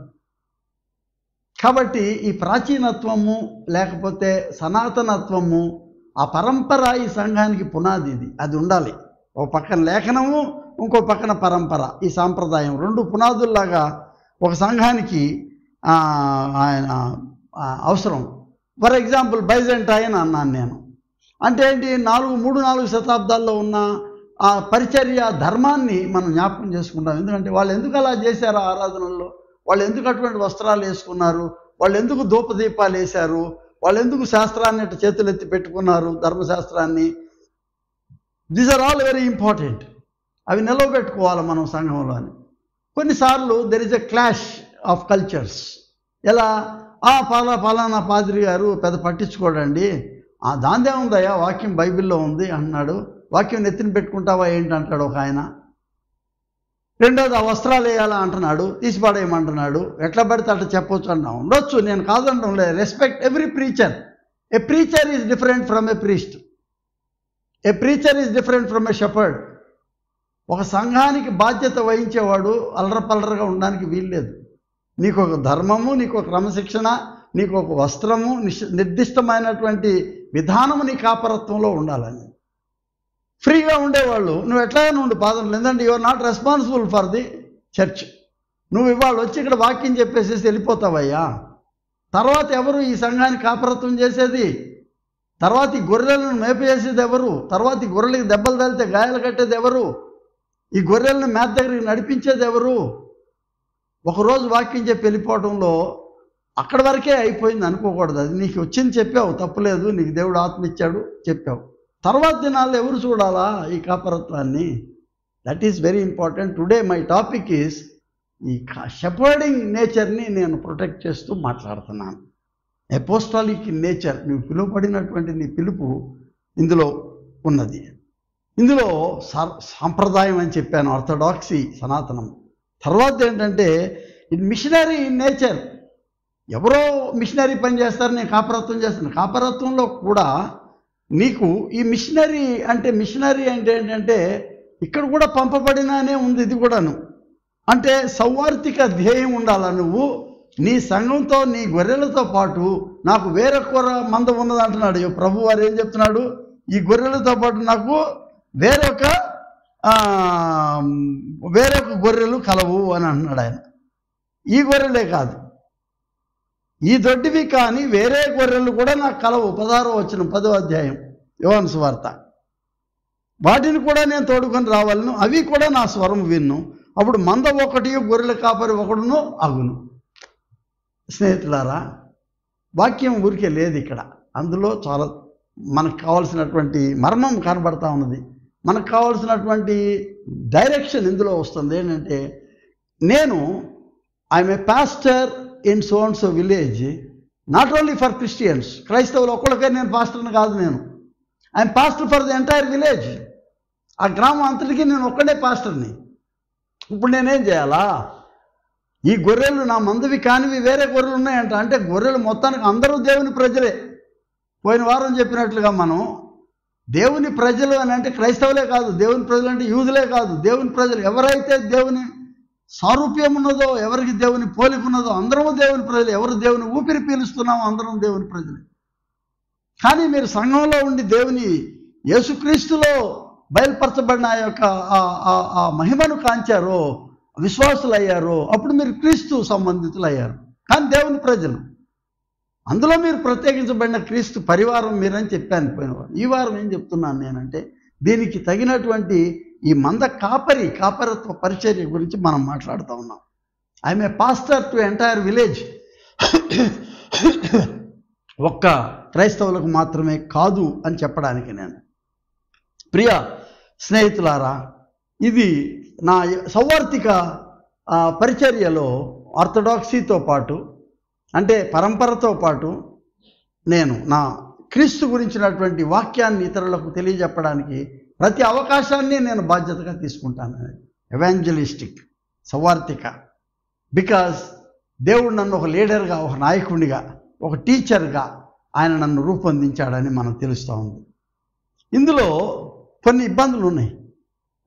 కాబట్టి ఈ ప్రాచీనత్వము లేకపోతే సనాతనత్వము, ఆ పరంపర ఈ సంఘానికి పునాది. అది ఉండాలి. ఒక పక్కన లేఖనము, ఇంకో పక్కన పరంపర, ఈ సాంప్రదాయం రెండు పునాదుల్లాగా ఒక సంఘానికి ఆయన అవసరం. ఫర్ ఎగ్జాంపుల్ బైజెంటైన్ అన్నాను నేను. అంటే ఏంటి, 3-4 శతాబ్దాల్లో ఉన్న ఆ పరిచర్య ధర్మాన్ని మనం జ్ఞాపకం చేసుకుంటాం. ఎందుకంటే వాళ్ళు ఎందుకు అలా చేశారు ఆరాధనల్లో, వాళ్ళు ఎందుకు అటువంటి వస్త్రాలు వేసుకున్నారు, వాళ్ళు ఎందుకు ధూపదీపాలు వేశారు, వాళ్ళు ఎందుకు శాస్త్రాన్ని చేతులు ఎత్తి పెట్టుకున్నారు, ధర్మశాస్త్రాన్ని. These are all very important. అవి నిలవబెట్టుకోవాలి మనం సంఘంలోని. కొన్నిసార్లు there is a clash of cultures. ఎలా, ఫలానా పాద్రి గారు పెద్ద పట్టించుకోడండి, దాందే ఉందయ్యా, వాక్యం బైబిల్లో ఉంది అన్నాడు. వాక్యం నెత్తిని పెట్టుకుంటావా ఏంటి అంటాడు ఒక ఆయన. రెండోది, ఆ వస్త్రాలు వేయాలా అంటున్నాడు, తీసిపాడేయమంటున్నాడు. ఎట్లా పడితే అట్లా చెప్పొచ్చు అంటాం. ఉండొచ్చు, నేను కాదంటాం లేదు. Respect every preacher. A preacher is different from A priest. A preacher is different from A shepherd. ఒక సంఘానికి బాధ్యత వహించేవాడు అల్లరపల్లరగా ఉండడానికి వీల్లేదు. నీకు ఒక ధర్మము, నీకు ఒక క్రమశిక్షణ, నీకు ఒక వస్త్రము, నిర్దిష్టమైనటువంటి విధానము నీ కాపరత్వంలో ఉండాలని. ఫ్రీగా ఉండేవాళ్ళు నువ్వు ఎట్లాగైనా ఉండు, పాదం లేదంటే you are not responsible for the church. నువ్వు ఇవాళ వచ్చి ఇక్కడ వాక్యం చెప్పేసేసి వెళ్ళిపోతావయ్యా. తర్వాత ఎవరు ఈ సంఘానికి కాపరత్వం చేసేది? తర్వాత ఈ గొర్రెలను మేపేసేది ఎవరు? తర్వాత ఈ గొర్రెలకి దెబ్బలు తగిలితే గాయాలు కట్టేది ఎవరు? ఈ గొర్రెలను మేత దగ్గరికి నడిపించేది ఎవరు? ఒకరోజు వాక్యం చెప్పి వెళ్ళిపోవడంలో అక్కడి వరకే అయిపోయింది అనుకోకూడదు. అది నీకు వచ్చింది చెప్పావు, తప్పులేదు, నీకు దేవుడు ఆత్మ ఇచ్చాడు చెప్పావు. తర్వాత దినాల్లో ఎవరు చూడాలా ఈ కాపరత్వాన్ని? That is very important. Today my topic is ఈ షెపర్డింగ్ నేచర్ని నేను ప్రొటెక్ట్ చేస్తూ మాట్లాడుతున్నాను. అపోస్టాలిక్ నేచర్, నువ్వు పిలువబడినటువంటి నీ పిలుపు ఇందులో ఉన్నది. ఇందులో సాంప్రదాయం అని చెప్పాను, ఆర్థడాక్సీ, సనాతనం. తర్వాత ఏంటంటే ఇది మిషనరీ ఇన్ నేచర్. ఎవరో మిషనరీ పని చేస్తారు, నేను కాపరత్వం చేస్తాను. కాపరత్వంలో కూడా నీకు ఈ మిషనరీ అంటే ఏంటంటే ఇక్కడ కూడా పంపబడినానే ఉంది. ఇది కూడాను అంటే సౌవార్థిక ధ్యేయం ఉండాలా. నువ్వు నీ సంఘంతో, నీ గొర్రెలతో పాటు నాకు వేరే మంద ఉన్నది అంటున్నాడు ప్రభు వారు. ఏం చెప్తున్నాడు? ఈ గొర్రెలతో పాటు నాకు వేరొక వేరే గొర్రెలు కలవు అని అంటున్నాడు ఆయన. ఈ గొర్రెలే కాదు, ఈ దొడ్డివి కానీ వేరే గొర్రెలు కూడా నాకు కలవు. 16వ వచనం 10వ అధ్యాయం యోహాను సువార్త. వాటిని కూడా నేను తోడుకొని రావాలను, అవి కూడా నా స్వరం విన్ను. అప్పుడు మంద ఒకటి, గొర్రెల కాపరి ఒకడును అగును. స్నేహితులారా, వాక్యం ఊరికే లేదు ఇక్కడ. అందులో చాలా మనకు కావాల్సినటువంటి మర్మం కనబడతా ఉన్నది. మనకు కావాల్సినటువంటి డైరెక్షన్ ఇందులో వస్తుంది. ఏంటంటే, నేను I'm a pastor in so and so village, not only for Christians. క్రైస్తవులు ఒక్కళ్ళకే నేను పాస్టర్ని కాదు, నేను I'm pastor for the entire village. ఆ గ్రామం అంతటికీ నేను ఒక్కడే పాస్టర్ని. ఇప్పుడు నేనేం చేయాలా? ఈ గొర్రెలు నా మందువి కానివి వేరే గొర్రెలు ఉన్నాయంట. అంటే గొర్రెలు మొత్తానికి అందరూ దేవుని ప్రజలే. పోయిన వారం చెప్పినట్లుగా మనం దేవుని ప్రజలు అని అంటే క్రైస్తవులే కాదు, దేవుని ప్రజలు అంటే యూదులే కాదు, దేవుని ప్రజలు ఎవరైతే దేవుని సారూప్యం ఉన్నదో, ఎవరికి దేవుని పోలిక ఉన్నదో అందరూ దేవుని ప్రజలు. ఎవరు దేవుని ఊపిరి పీలుస్తున్నామో అందరం దేవుని ప్రజలు. కానీ మీరు సంఘంలో ఉండి దేవుని యేసుక్రీస్తులో బయలుపరచబడిన ఆ యొక్క ఆ మహిమను కాంచారో, విశ్వాసులు అయ్యారో, అప్పుడు మీరు క్రీస్తు సంబంధితులు అయ్యారు. కానీ దేవుని ప్రజలు, అందులో మీరు ప్రత్యేకించబడిన క్రీస్తు పరివారం మీరని చెప్పాను పోయినవారు. ఈ వారం ఏం చెప్తున్నాను నేనంటే, దీనికి తగినటువంటి ఈ మంద కాపరత్వ పరిచర్య గురించి మనం మాట్లాడుతూ ఉన్నాం. I'm a pastor to entire village. ఒక్క క్రైస్తవులకు మాత్రమే కాదు అని చెప్పడానికి నేను. ప్రియ స్నేహితులారా, ఇది నా సౌవార్తిక పరిచర్యలో ఆర్థడాక్సీతో పాటు, అంటే పరంపరతో పాటు, నేను నా క్రీస్తు గురించినటువంటి వాక్యాన్ని ఇతరులకు తెలియజెప్పడానికి ప్రతి అవకాశాన్ని నేను బాధ్యతగా తీసుకుంటాను. ఎవాంజలిస్టిక్, సౌవార్తిక. బికాజ్ దేవుడు నన్ను ఒక లీడర్గా, ఒక నాయకుడిగా, ఒక టీచర్గా ఆయన నన్ను రూపొందించాడని మనకు తెలుస్తూ ఉంది. ఇందులో కొన్ని ఇబ్బందులు ఉన్నాయి.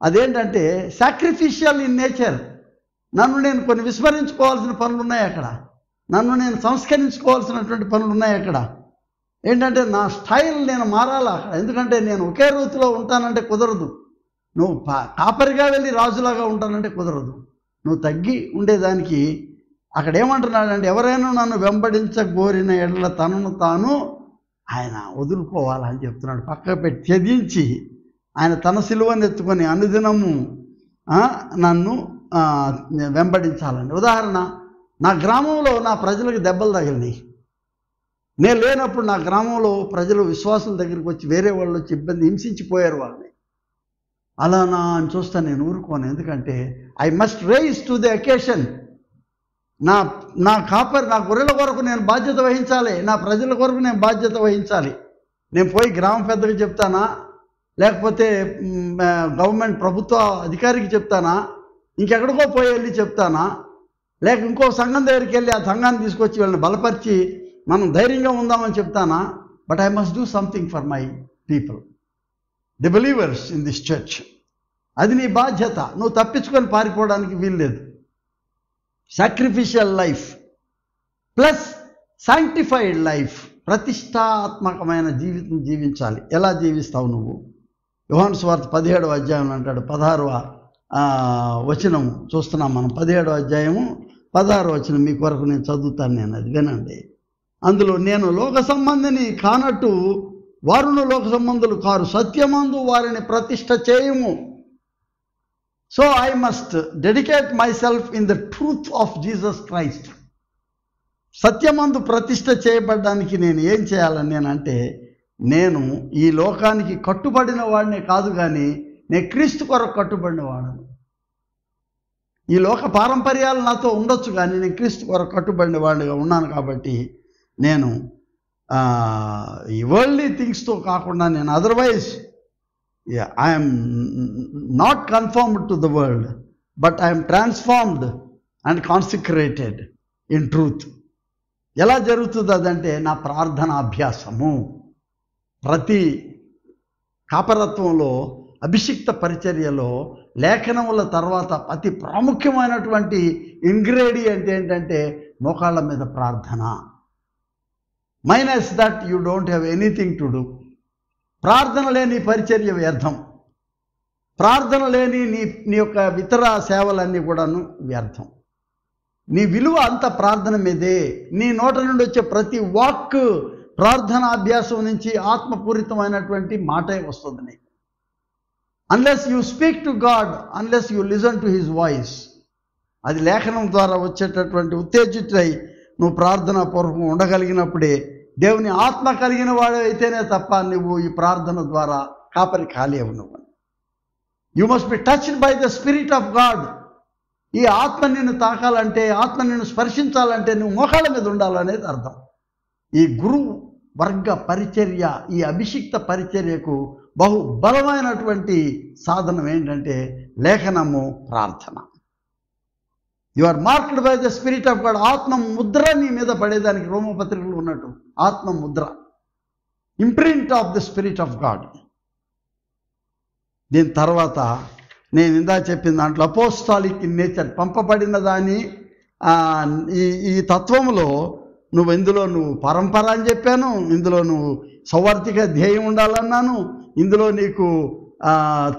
అదేంటంటే సాక్రిఫిషియల్ ఇన్ నేచర్. నన్ను నేను కొన్ని విస్మరించుకోవాల్సిన పనులు ఉన్నాయి అక్కడ. నన్ను నేను సంస్కరించుకోవాల్సినటువంటి పనులు ఉన్నాయి అక్కడ. ఏంటంటే నా స్టైల్ నేను మారాలా అక్కడ. ఎందుకంటే నేను ఒకే రీతిలో ఉంటానంటే కుదరదు. నువ్వు కాపరిగా వెళ్ళి రాజులాగా ఉంటానంటే కుదరదు. నువ్వు తగ్గి ఉండేదానికి అక్కడ ఏమంటున్నాడంటే, ఎవరైనా నన్ను వెంబడించగోరిన ఎడల తనను తాను ఆయన వదులుకోవాలని చెప్తున్నాడు. పక్క పెట్టి త్యజించి ఆయన తన సిలువను ఎత్తుకొని అనుదినము నన్ను వెంబడించాలండి. ఉదాహరణ, నా గ్రామంలో నా ప్రజలకు దెబ్బలు తగిలినాయి. నేను లేనప్పుడు నా గ్రామంలో ప్రజలు విశ్వాసుల దగ్గరికి వచ్చి వేరే వాళ్ళు వచ్చి హింసించిపోయారు వాళ్ళని. అలానా అని చూస్తా నేను ఊరుకోను. ఎందుకంటే I must rise to the occasion. నా గొర్రెల కొరకు నేను బాధ్యత వహించాలి. నా ప్రజల కొరకు నేను బాధ్యత వహించాలి. నేను పోయి గ్రామ పెద్దకి చెప్తానా, లేకపోతే గవర్నమెంట్ ప్రభుత్వ అధికారికి చెప్తానా, ఇంకెక్కడికో పోయి వెళ్ళి చెప్తానా, లేక ఇంకో సంఘం దగ్గరికి వెళ్ళి ఆ సంఘాన్ని తీసుకొచ్చి వాళ్ళని బలపరిచి మనం ధైర్యంగా ఉందామని చెప్తానా? But I must do something for my people, the believers in this church. అది నీ బాధ్యత. నువ్వు తప్పించుకొని పారిపోవడానికి వీల్లేదు. Sacrificial life plus sanctified life, ప్రతిష్టాత్మకమైన జీవితం జీవించాలి. ఎలా జీవిస్తావు నువ్వు? యోహాను సువార్త 17వ అధ్యాయం అంటాడు. 16వ వచనం చూస్తున్నాం మనం. 17వ అధ్యాయము 16వ వచనం మీ కొరకు నేను చదువుతాను. నేను అది వినండి. అందులో, నేను లోక సంబంధిని కానట్టు వారును లోక సంబంధులు కారు, సత్యమందు వారిని ప్రతిష్ఠ చేయము. So I must dedicate myself in the truth of Jesus Christ. సత్యమందు ప్రతిష్ఠ చేయబడ్డానికి నేను ఏం చేయాలని నేనంటే, నేను ఈ లోకానికి కట్టుబడిన వాడినే కాదు, కానీ నేను క్రీస్తు కొరకు కట్టుబడిన వాడను. ఈ లోక పారంపర్యాలు నాతో ఉండొచ్చు, కానీ నేను క్రీస్తు కొరకు కట్టుబడిన వాడిగా ఉన్నాను. కాబట్టి నేను ఈ వరల్డ్లీ థింగ్స్తో కాకుండా నేను otherwise I'm not confirmed to the world, but I'm transformed and consecrated in truth. ఎలా జరుగుతుంది అదంటే, నా ప్రార్థనాభ్యాసము. ప్రతి కాపరత్వంలో, అభిషిక్త పరిచర్యలో లేఖనముల తర్వాత అతి ప్రాముఖ్యమైనటువంటి ఇంగ్రీడియంట్ ఏంటంటే మోకాళ్ళ మీద ప్రార్థన. Minus that you don't have anything to do. ప్రార్థన లేని పరిచర్య వ్యర్థం. ప్రార్థన లేని నీ యొక్క ఇతర సేవలన్నీ కూడాను వ్యర్థం. నీ విలువ అంత ప్రార్థన మీదే. నీ నోట నుండి వచ్చే ప్రతి వాక్ ప్రార్థన అభ్యాసం నుంచి ఆత్మపూరితమైనటువంటి మాటే వస్తుంది నీకు. Unless you speak to God, unless you listen to his voice, అది లేఖనం ద్వారా వచ్చేటటువంటి ఉత్తేజితుడై నువ్వు ప్రార్థనా పూర్వకం ఉండగలిగినప్పుడే దేవుని ఆత్మ కలిగిన వాడు అయితేనే తప్ప నువ్వు ఈ ప్రార్థన ద్వారా కాపరి కాలేవు. నువ్వు you must be touched by the spirit of God. ఈ ఆత్మ నిన్ను తాకాలంటే, ఆత్మ నిన్ను స్పర్శించాలంటే నువ్వు మోకాళ్ళ మీద ఉండాలనేది అర్థం. ఈ గురు వర్గ పరిచర్య, ఈ అభిషిక్త పరిచర్యకు బహు బలమైనటువంటి సాధనం ఏంటంటే లేఖనము, ప్రార్థన. You are marked by the spirit of God. ఆత్మ ముద్ర నీ మీద పడేదానికి రోమపత్రికలు ఉన్నట్టు ఆత్మ ముద్ర, imprint of the spirit of God. దీని తర్వాత నేను ఇందా చెప్పిన దాంట్లో అపోస్టాలిక్ ఇన్ నేచర్, పంపబడిన దాని ఈ తత్వంలో ఇందులో నువ్వు పరంపర అని చెప్పాను, ఇందులో నువ్వు సౌవార్తిక ధ్యేయం ఉండాలన్నాను, ఇందులో నీకు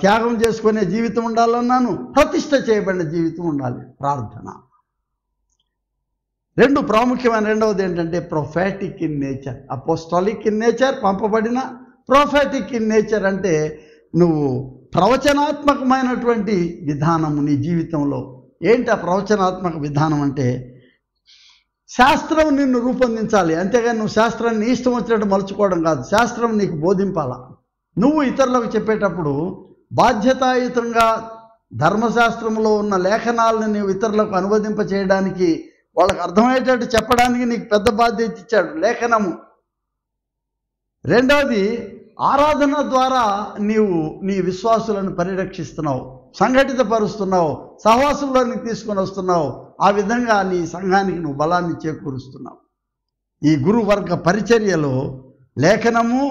త్యాగం చేసుకునే జీవితం ఉండాలన్నాను, ప్రతిష్ఠ చేయబడిన జీవితం ఉండాలి. ప్రార్థన. రెండవది ఏంటంటే prophetic in nature. Apostolic in nature, పంపబడిన. ప్రొఫెటిక్ ఇన్ నేచర్ అంటే నువ్వు ప్రవచనాత్మకమైనటువంటి విధానము నీ జీవితంలో. ఏంటి ఆ ప్రవచనాత్మక విధానం అంటే శాస్త్రం నిన్ను రూపొందించాలి, అంతేగాని నువ్వు శాస్త్రాన్ని ఇష్టం వచ్చినట్టు మలుచుకోవడం కాదు. శాస్త్రం నీకు బోధింపాల. నువ్వు ఇతరులకు చెప్పేటప్పుడు బాధ్యతాయుతంగా ధర్మశాస్త్రంలో ఉన్న లేఖనాలను నీవు ఇతరులకు అనువదింప చేయడానికి, వాళ్ళకు అర్థమయ్యేటట్టు చెప్పడానికి నీకు పెద్ద బాధ్యత ఇచ్చాడు లేఖనము. రెండవది, ఆరాధన ద్వారా నీవు నీ విశ్వాసులను పరిరక్షిస్తున్నావు, సంఘటితపరుస్తున్నావు, సహవాసంలోనికి తీసుకొని వస్తున్నావు. ఆ విధంగా నీ సంఘానికి నువ్వు బలాన్ని చేకూరుస్తున్నావు. ఈ గురువర్గ పరిచర్యలో లేఖనము,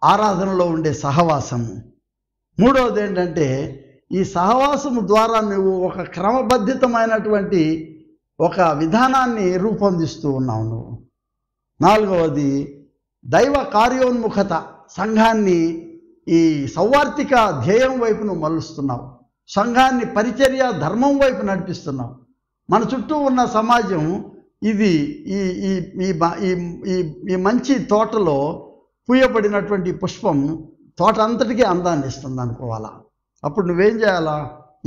ఆరాధనలో ఉండే సహవాసము. మూడవది ఏంటంటే ఈ సహవాసము ద్వారా నువ్వు ఒక క్రమబద్ధితమైనటువంటి ఒక విధానాన్ని రూపొందిస్తూ ఉన్నావు నువ్వు. నాలుగవది దైవ కార్యోన్ముఖత. సంఘాన్ని ఈ సౌవార్తిక ధ్యేయం వైపు నువ్వు మలుస్తున్నావు, సంఘాన్ని పరిచర్య ధర్మం వైపు నడిపిస్తున్నావు. మన చుట్టూ ఉన్న సమాజం ఇది ఈ మంచి తోటలో పూయబడినటువంటి పుష్పం తోట అంతటికీ అందాన్ని ఇస్తుంది అనుకోవాలా. అప్పుడు నువ్వేం చేయాలా?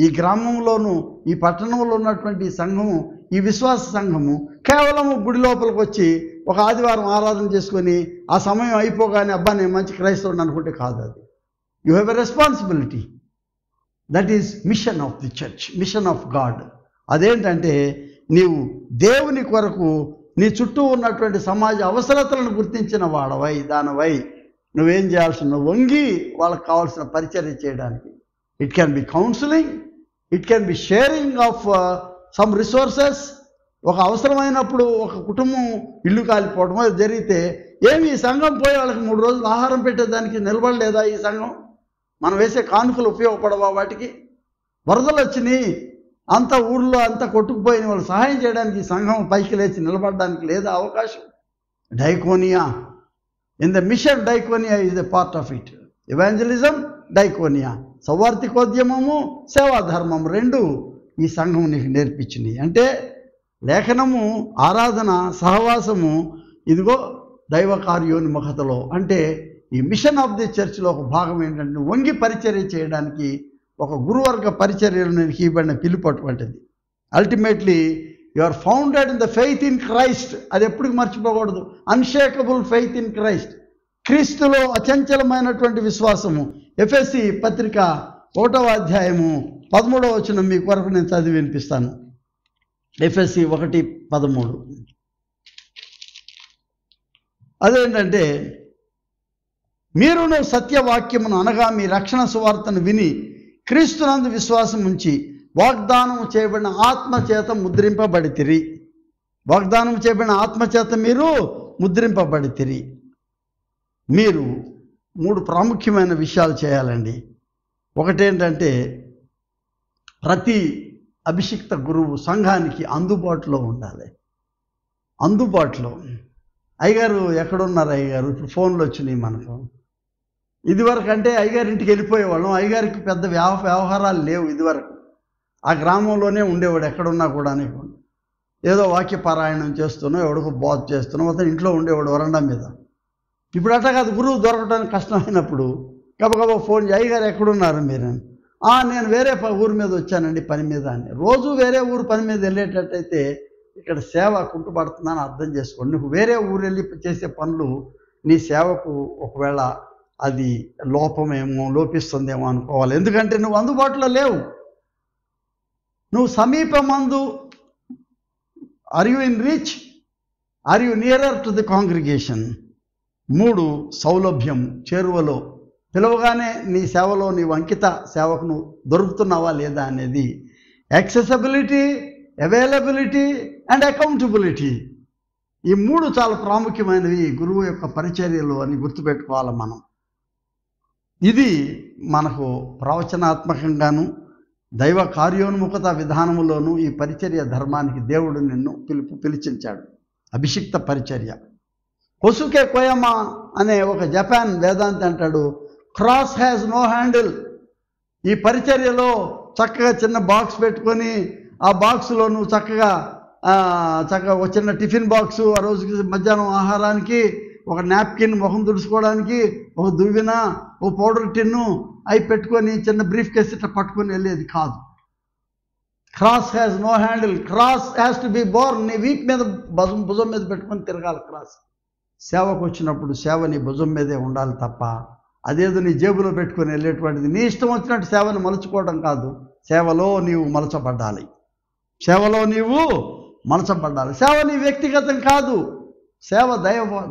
ఈ గ్రామంలోనూ ఈ పట్టణంలో ఉన్నటువంటి సంఘము, ఈ విశ్వాస సంఘము కేవలము గుడి లోపలికి వచ్చి ఒక ఆదివారం ఆరాధన చేసుకొని ఆ సమయం అయిపోగానే అబ్బా నేను మంచి క్రైస్తవుడు అనుకుంటే కాదు. అది you have a responsibility. That is machine of the church, machine of God. అదేంటంటే నీవు దేవుని కొరకు నీ చుట్టూ ఉన్నటువంటి సమాజ అవసరతలను గుర్తించిన వాడవై దానవై నువ్వేం చేయాల్సిన వంగి వాళ్ళకి కావాల్సిన పరిచర్య చేయడానికి. It can be counselling, it can be sharing of some resources. ఒక అవసరమైనప్పుడు ఒక కుటుంబం ఇల్లు కాలిపోవడమో జరిగితే ఏమి ఈ సంఘం పోయి వాళ్ళకి 3 రోజులు ఆహారం పెట్టేదానికి నిలబడలేదా? ఈ సంఘం మనం వేసే కానుకలు ఉపయోగపడవా? వాటికి వరదలు వచ్చినాయి, అంత ఊళ్ళో అంతా కొట్టుకుపోయిన వాళ్ళు సహాయం చేయడానికి ఈ సంఘం పైకి లేచి నిలబడడానికి లేదా అవకాశం? Diakonia, in the mission diakonia is a part of it. Evangelism, diakonia, సౌవార్తికోద్యమము, సేవాధర్మం రెండు ఈ సంఘం నీకు నేర్పించింది. అంటే లేఖనము, ఆరాధన, సహవాసము, ఇదిగో దైవ కార్యోన్ముఖతలో అంటే ఈ మిషన్ ఆఫ్ ది చర్చ్లో ఒక భాగం ఏంటంటే వంగి పరిచర్య చేయడానికి ఒక గురువర్గ పరిచర్యలు నేను ఇవ్వబడిన పిలుపు అటువంటిది. Ultimately you are founded in the faith in Christ. అది ఎప్పటికి మర్చిపోకూడదు. అన్షేకబుల్ ఫెయిత్ ఇన్ క్రైస్ట్, క్రీస్తులో అచంచలమైనటువంటి విశ్వాసము. ఎఫెసీ పత్రిక 1వ అధ్యాయము 13వ వచనం మీ కొరకు నేను చదివి వినిపిస్తాను. ఎఫెసీ 1:13. అదేంటంటే మీరును సత్యవాక్యమును అనగా మీ రక్షణ సువార్తను విని క్రీస్తునందు విశ్వాసం ఉంచి వాగ్దానం చేయబడిన ఆత్మచేత ముద్రింపబడితిరి. వాగ్దానం చేయబడిన ఆత్మచేత మీరు ముద్రింపబడితిరి. మీరు 3 ప్రాముఖ్యమైన విషయాలు చేయాలండి. ఒకటేంటంటే ప్రతి అభిషిక్త గురువు సంఘానికి అందుబాటులో ఉండాలి. అందుబాటులో. అయ్యగారు ఎక్కడున్నారు? అయ్యగారు ఇప్పుడు ఫోన్లు వచ్చినాయి మనకు. ఇదివరకు అంటే అయ్యగారింటికి వెళ్ళిపోయేవాళ్ళం. అయ్యగారికి పెద్ద వ్యవహారాలు లేవు ఇదివరకు. ఆ గ్రామంలోనే ఉండేవాడు ఎక్కడున్నా కూడా. ఏదో వాక్యపారాయణం చేస్తున్నా, ఎవడికో బోధ చేస్తున్నాం, అతను ఇంట్లో ఉండేవాడు వరండా మీద. ఇప్పుడు అట్లా కాదు, గురువు దొరకడానికి కష్టమైనప్పుడు గబగబా ఫోన్ చేయి, అయ్యగారు ఎక్కడున్నారు మీరు? నేను వేరే ఊరి మీద వచ్చానండి పని మీద అని. రోజు వేరే ఊరు పని మీద వెళ్ళేటట్టయితే ఇక్కడ సేవ కుంటుపడుతుందని అర్థం చేసుకోండి. నువ్వు వేరే ఊరు వెళ్ళి చేసే పనులు నీ సేవకు ఒకవేళ అది లోపిస్తుందేమో అనుకోవాలి. ఎందుకంటే నువ్వు అందుబాటులో లేవు. నువ్వు సమీపమందు, are you in reach, are you nearer to the congregation. 3 సౌలభ్యం, చేరువలో. పిలవగానే నీ సేవలో నీవు అంకిత సేవకు నువ్వు దొరుకుతున్నావా లేదా అనేది. Accessibility, availability and accountability. ఈ 3 చాలా ప్రాముఖ్యమైనవి గురువు యొక్క పరిచర్యలు అని గుర్తుపెట్టుకోవాలి మనం. ఇది మనకు ప్రవచనాత్మకంగాను దైవ కార్యోన్ముఖత విధానములోనూ ఈ పరిచర్య ధర్మానికి దేవుడు నిన్ను పిలిచించాడు. అభిషిక్త పరిచర్య. కొసుకే కోయమా అనే ఒక జపాన్ వేదాంతి అంటాడు, క్రాస్ హ్యాస్ నో హ్యాండిల్. ఈ పరిచర్యలో చక్కగా చిన్న బాక్స్ పెట్టుకొని ఆ బాక్సులో నువ్వు చక్కగా ఒక చిన్న టిఫిన్ బాక్సు, ఆ రోజుకి మధ్యాహ్నం ఆహారానికి, ఒక నాప్కిన్ ముఖం తుడుచుకోవడానికి, ఒక దువ్వెన, ఓ పౌడర్ టిన్ను అవి పెట్టుకొని చిన్న బ్రీఫ్ కేస్ ఇట్లా పట్టుకొని వెళ్ళేది కాదు. Cross has no handle. Cross has to be borne. నీ వీప్ మీద భుజం మీద పెట్టుకొని తిరగాలి క్రాస్. సేవకు వచ్చినప్పుడు సేవ నీ భుజం మీదే ఉండాలి తప్ప అదేదో నీ జేబులో పెట్టుకొని వెళ్ళేటువంటిది. నీ ఇష్టం వచ్చినట్టు సేవను మలుచుకోవడం కాదు. సేవలో నీవు మలచబడ్డాలి. సేవలో నీవు మలచబడ్డాలి. సేవ నీ వ్యక్తిగతం కాదు. సేవ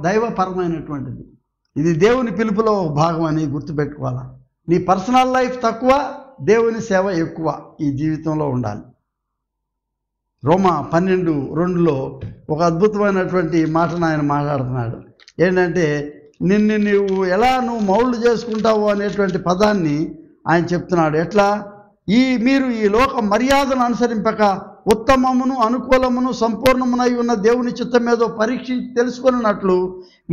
దైవపరమైనటువంటిది. ఇది దేవుని పిలుపులో భాగం అని గుర్తుపెట్టుకోవాలి. నీ పర్సనల్ లైఫ్ తక్కువ, దేవుని సేవ ఎక్కువ ఈ జీవితంలో ఉండాలి. రోమా 12:2లో ఒక అద్భుతమైనటువంటి మాటను ఆయన మాట్లాడుతున్నాడు. ఏంటంటే నీవు ఎలా మౌల్డ్ చేసుకుంటావు అనేటువంటి పదాన్ని ఆయన చెప్తున్నాడు. ఎట్లా? మీరు ఈ లోక మర్యాదను అనుసరింపక ఉత్తమమును అనుకూలమును సంపూర్ణమునై ఉన్న దేవుని చిత్తం ఏదో పరీక్షించి తెలుసుకున్నట్లు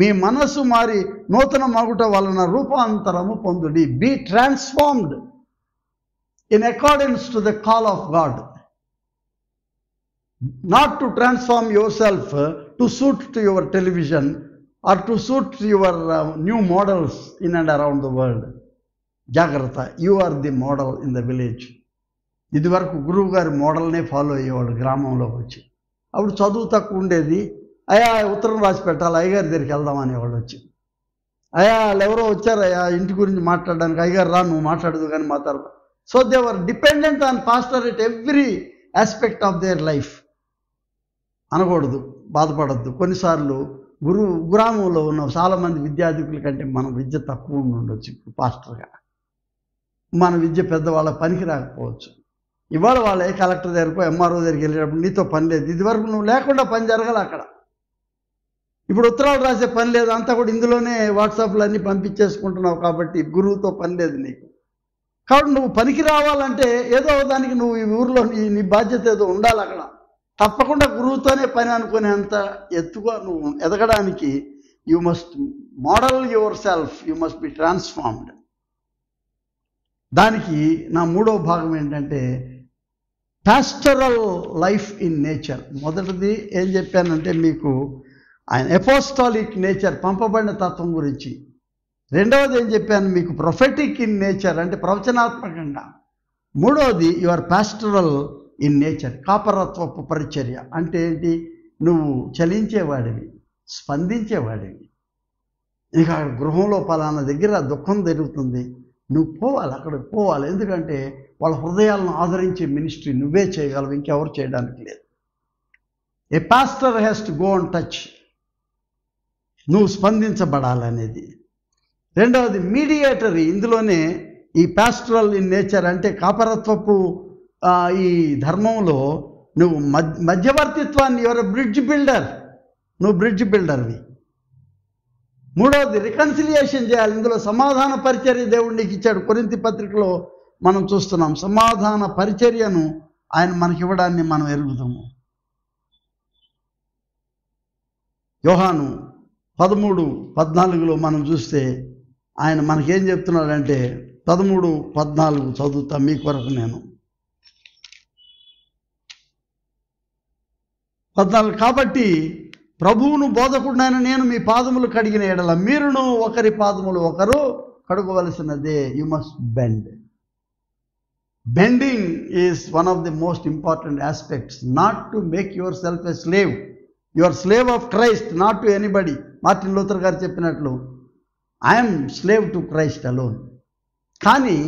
మీ మనస్సు మారి నూతన మగుట వలన రూపాంతరము పొందుడి. Be transformed in accordance to the call of God. Not to transform yourself to suit to your television or to suit your new models in and around the world. జాగ్రత్త, you are the model in the village. ఇదివరకు గురువు గారి మోడల్నే ఫాలో అయ్యేవాడు గ్రామంలోకి వచ్చి. అప్పుడు చదువు తక్కువ ఉండేది. అయ్యా ఉత్తరం రాసి పెట్టాలి, అయ్యగారి దగ్గరికి వెళ్దాం అనేవాళ్ళు వచ్చి. అయ్యా ఎవరో వచ్చారు అయ్యా ఇంటి గురించి మాట్లాడడానికి, అయ్యగారు రా నువ్వు మాట్లాడదు కానీ మాట్లాడు. So they were dependent on pastor at every aspect of their life. అనకూడదు, బాధపడద్దు. కొన్నిసార్లు గ్రామంలో ఉన్న చాలామంది విద్యార్థికుల కంటే మన విద్య తక్కువ ఉండొచ్చు. పాస్టర్గా మన విద్య పెద్దవాళ్ళ పనికి రాకపోవచ్చు. ఇవాళ వాళ్ళే కలెక్టర్ దగ్గరకు ఎంఆర్ఓ దగ్గరికి వెళ్ళేటప్పుడు నీతో పని లేదు. ఇదివరకు నువ్వు లేకుండా పని జరగాలి అక్కడ. ఇప్పుడు ఉత్తరాలు రాసే పని లేదు, అంతా కూడా ఇందులోనే వాట్సాప్లు అన్నీ పంపించేసుకుంటున్నావు. కాబట్టి గురువుతో పని లేదు నీకు. కాబట్టి నువ్వు పనికి రావాలంటే ఏదో దానికి నువ్వు ఈ ఊరిలో నీ బాధ్యత ఏదో ఉండాలి అక్కడ. తప్పకుండా గురువుతోనే పని అనుకునేంత ఎత్తుగా నువ్వు ఎదగడానికి you must model your self, you must be transformed. దానికి నా 3వ భాగం ఏంటంటే పాస్టరల్ లైఫ్ ఇన్ నేచర్. మొదటిది ఏం చెప్పానంటే మీకు ఆయన అపోస్టాలిక్ నేచర్, పంపబడిన తత్వం గురించి. రెండవది ఏం చెప్పాను మీకు ప్రొఫెటిక్ ఇన్ నేచర్, అంటే ప్రవచనాత్మకంగా. మూడవది యువర్ పాస్టరల్ ఇన్ నేచర్, కాపరత్వపు పరిచర్య. అంటే ఏంటి? నువ్వు చలించేవాడివి, స్పందించేవాడివి. ఇక గృహంలో పలానా దగ్గర దుఃఖం జరుగుతుంది, నువ్వు పోవాలి, అక్కడికి పోవాలి. ఎందుకంటే వాళ్ళ హృదయాలను ఆదరించే మినిస్ట్రీ నువ్వే చేయగలవు, ఇంకెవరు చేయడానికి లేదు. A pastor has to go and touch. నువ్వు స్పందించబడాలనేది. రెండవది మీడియేటరీ. ఇందులోనే ఈ పాస్టరల్ ఇన్ నేచర్ అంటే కాపరత్వపు ఈ ధర్మంలో నువ్వు మధ్యవర్తిత్వాన్ని, యువర్ బ్రిడ్జ్ బిల్డర్, నువ్వు బ్రిడ్జ్ బిల్డర్వి. మూడవది రికన్సిలియేషన్ చేయాలి. ఇందులో సమాధాన పరిచర్య దేవుడు నీకు ఇచ్చాడు. కొరింథీ పత్రికలో మనం చూస్తున్నాం సమాధాన పరిచర్యను ఆయన మనకి ఇవ్వడాన్ని మనం ఎరుగుతాము. యోహాను 13:14లో మనం చూస్తే ఆయన మనకేం చెప్తున్నాడంటే 13, 14 చదువుతా మీ కొరకు నేను. 14 కాబట్టి ప్రభువును బోధకుడినైన నేను మీ పాదములు కడిగిన ఎడల మీరును ఒకరి పాదములు ఒకరు కడుగవలసినదే. You must bend. Bending is one of the most important aspects, not to make yourself a slave. You are slave of Christ, not to anybody. Martin Luther గారు చెప్పినట్లు I am slave to Christ alone. కానీ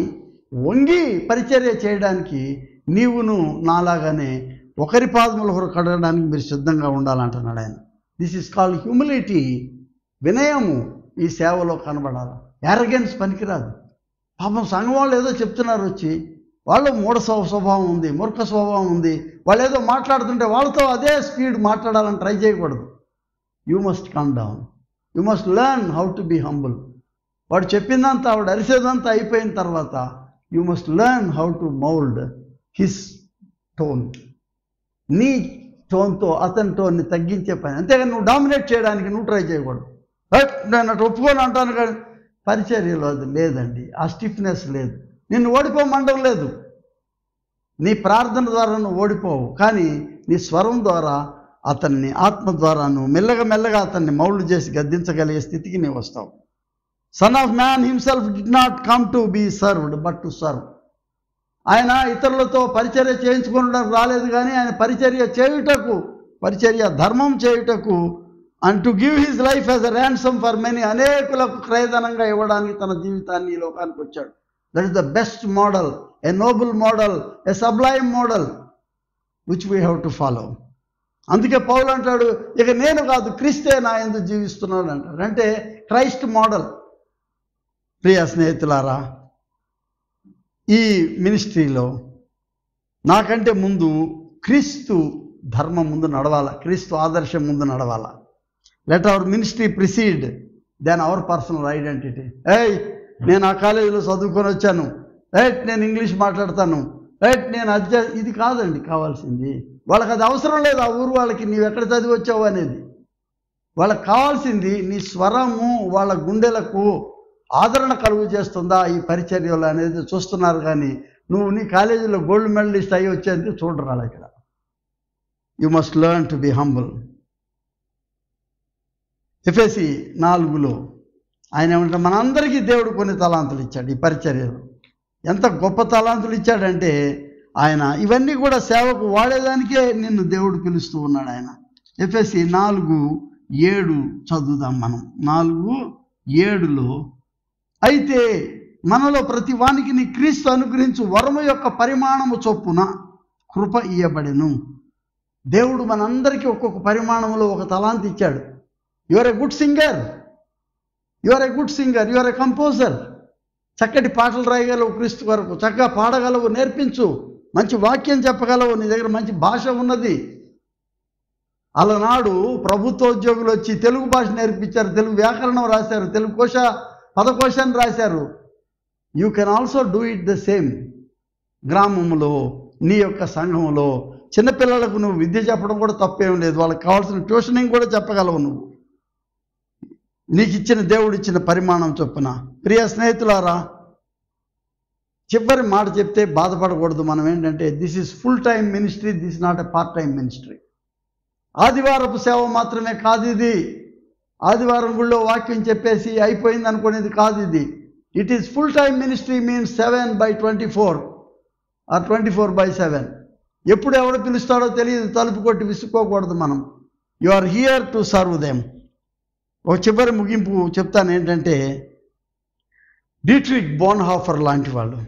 వంగి పరిచర్య చేయడానికి నీవును నాలాగానే ఒకరి పాదములు ఒకరు కడగడానికి మీరు సిద్ధంగా ఉండాలంటున్నాడు ఆయన. This is called humility. వినయము ఈ సేవలో కనబడాలి. యారగెన్స్ పనికిరాదు. పాపం సంఘం వాళ్ళు ఏదో చెప్తున్నారు వచ్చి, వాళ్ళు మూఢ స్వభావం ఉంది, మూర్ఖ స్వభావం ఉంది, వాళ్ళు ఏదో మాట్లాడుతుంటే వాళ్ళతో అదే స్పీడ్ మాట్లాడాలని ట్రై చేయకూడదు. You must come down. You must learn how to be humble. వాడు చెప్పిందంతా, వాడు అరిసేదంతా అయిపోయిన తర్వాత you must learn how to mould his tone. నీ టోన్తో అతని టోన్ని తగ్గించే పని. అంతేగాని నువ్వు డామినేట్ చేయడానికి నువ్వు ట్రై చేయకూడదు. నేను అటు ఒప్పుకొని అంటాను కానీ పరిచర్యలో అది లేదండి. ఆ స్టిఫ్నెస్ లేదు. నిన్ను ఓడిపోమండం లేదు. నీ ప్రార్థన ద్వారా నువ్వు ఓడిపోవు, కానీ నీ స్వరం ద్వారా అతన్ని, ఆత్మ ద్వారా నువ్వు మెల్లగా అతన్ని మౌల్డ్ చేసి గద్దించగలిగే స్థితికి నీవు వస్తావు. Son of Man himself did not come to be served but to serve. ఆయన ఇతరులతో పరిచర్య చేయించుకోవడానికి రాలేదు, కానీ ఆయన పరిచర్య ధర్మం చేయుటకు and to give his life as a ransom for many, అనేకులకు క్రయధనంగా ఇవ్వడానికి తన జీవితాన్ని ఈ లోకానికి వచ్చాడు. That is the best model, a noble model, a Sublime model which we have to follow. అందుకే పౌలు అంటాడు, ఇక నేను కాదు క్రీస్తే నా యందు జీవిస్తున్నాడు అంటాడు. అంటే క్రైస్ట్ మోడల్. ప్రియ స్నేహితులారా, ఈ మినిస్ట్రీలో నాకంటే ముందు క్రీస్తు ధర్మం ముందు నడవాలా, క్రీస్తు ఆదర్శం ముందు నడవాలా. Let our ministry precede then our personal identity. నేను ఆ కాలేజీలో చదువుకొని వచ్చాను, నేను ఇంగ్లీష్ మాట్లాడతాను, నేను ఇది కాదండి కావాల్సింది. వాళ్ళకి అది అవసరం లేదు. ఆ ఊరు వాళ్ళకి నీవెక్కడ చదివి వచ్చావు అనేది. వాళ్ళకి కావాల్సింది నీ స్వరము వాళ్ళ గుండెలకు ఆదరణ కలుగు చేస్తుందా ఈ పరిచర్యలు అనేది చూస్తున్నారు. కానీ నువ్వు నీ కాలేజీలో గోల్డ్ మెడలిస్ట్ అయ్యి వచ్చేందుకు చూడరాలి ఇక్కడ. You must learn to be humble. ఎఫెసీ 4లో ఆయన ఏమంటే మనందరికీ దేవుడు కొన్ని తలాంతులు ఇచ్చాడు. ఈ పరిచర్యలో ఎంత గొప్ప తలాంతులు ఇచ్చాడంటే ఆయన ఇవన్నీ కూడా సేవకు వాడేదానికే నిన్ను దేవుడు పిలుస్తూ ఉన్నాడు ఆయన. ఎఫెసీ 4:7 చదువుదాం మనం. 4:7లో అయితే మనలో ప్రతి వానికి నీ క్రీస్తు అనుగ్రహించు వరము యొక్క పరిమాణము చొప్పున కృప ఇయ్యబడెను. దేవుడు మనందరికీ ఒక్కొక్క పరిమాణంలో ఒక తలాంతి ఇచ్చాడు. You are a good singer, you are a composer. చక్కటి పాటలు రాయగలవు క్రీస్తు వరకు, చక్కగా పాడగలవు, నేర్పించు, మంచి వాక్యం చెప్పగలవు, నీ దగ్గర మంచి భాష ఉన్నది. అలనాడు ప్రభుత్వ ఉద్యోగులు వచ్చి తెలుగు భాష నేర్పించారు, తెలుగు వ్యాకరణం రాశారు, తెలుగు పదకోశాన్ని రాశారు. You can also do it the same. గ్రామంలో నీ యొక్క సంఘంలో చిన్నపిల్లలకు నువ్వు విద్య చెప్పడం కూడా తప్పేం లేదు. వాళ్ళకి కావాల్సిన ట్యూషనింగ్ కూడా చెప్పగలవు నువ్వు, నీకు ఇచ్చిన దేవుడు ఇచ్చిన పరిమాణం చొప్పున. ప్రియ స్నేహితులారా, చివరి మాట చెప్తే బాధపడకూడదు మనం. ఏంటంటే this is full time ministry, this not a part time ministry. ఆదివారపు సేవ మాత్రమే కాదు ఇది. ఆదివారం గుళ్ళో వాక్యం చెప్పేసి అయిపోయింది అనుకునేది కాదు ఇది. It is full time ministry, means 7/24 or 24/7. ఎప్పుడు ఎవడు పిలుస్తాడో తెలియదు, తలుపు కొట్టి విసుక్కోకూడదు మనం. You are here to serve them. ఒక చివరి ముగింపు చెప్తాను ఏంటంటే, డీట్రిక్ బోన్హాఫర్ లాంటి వాళ్ళు,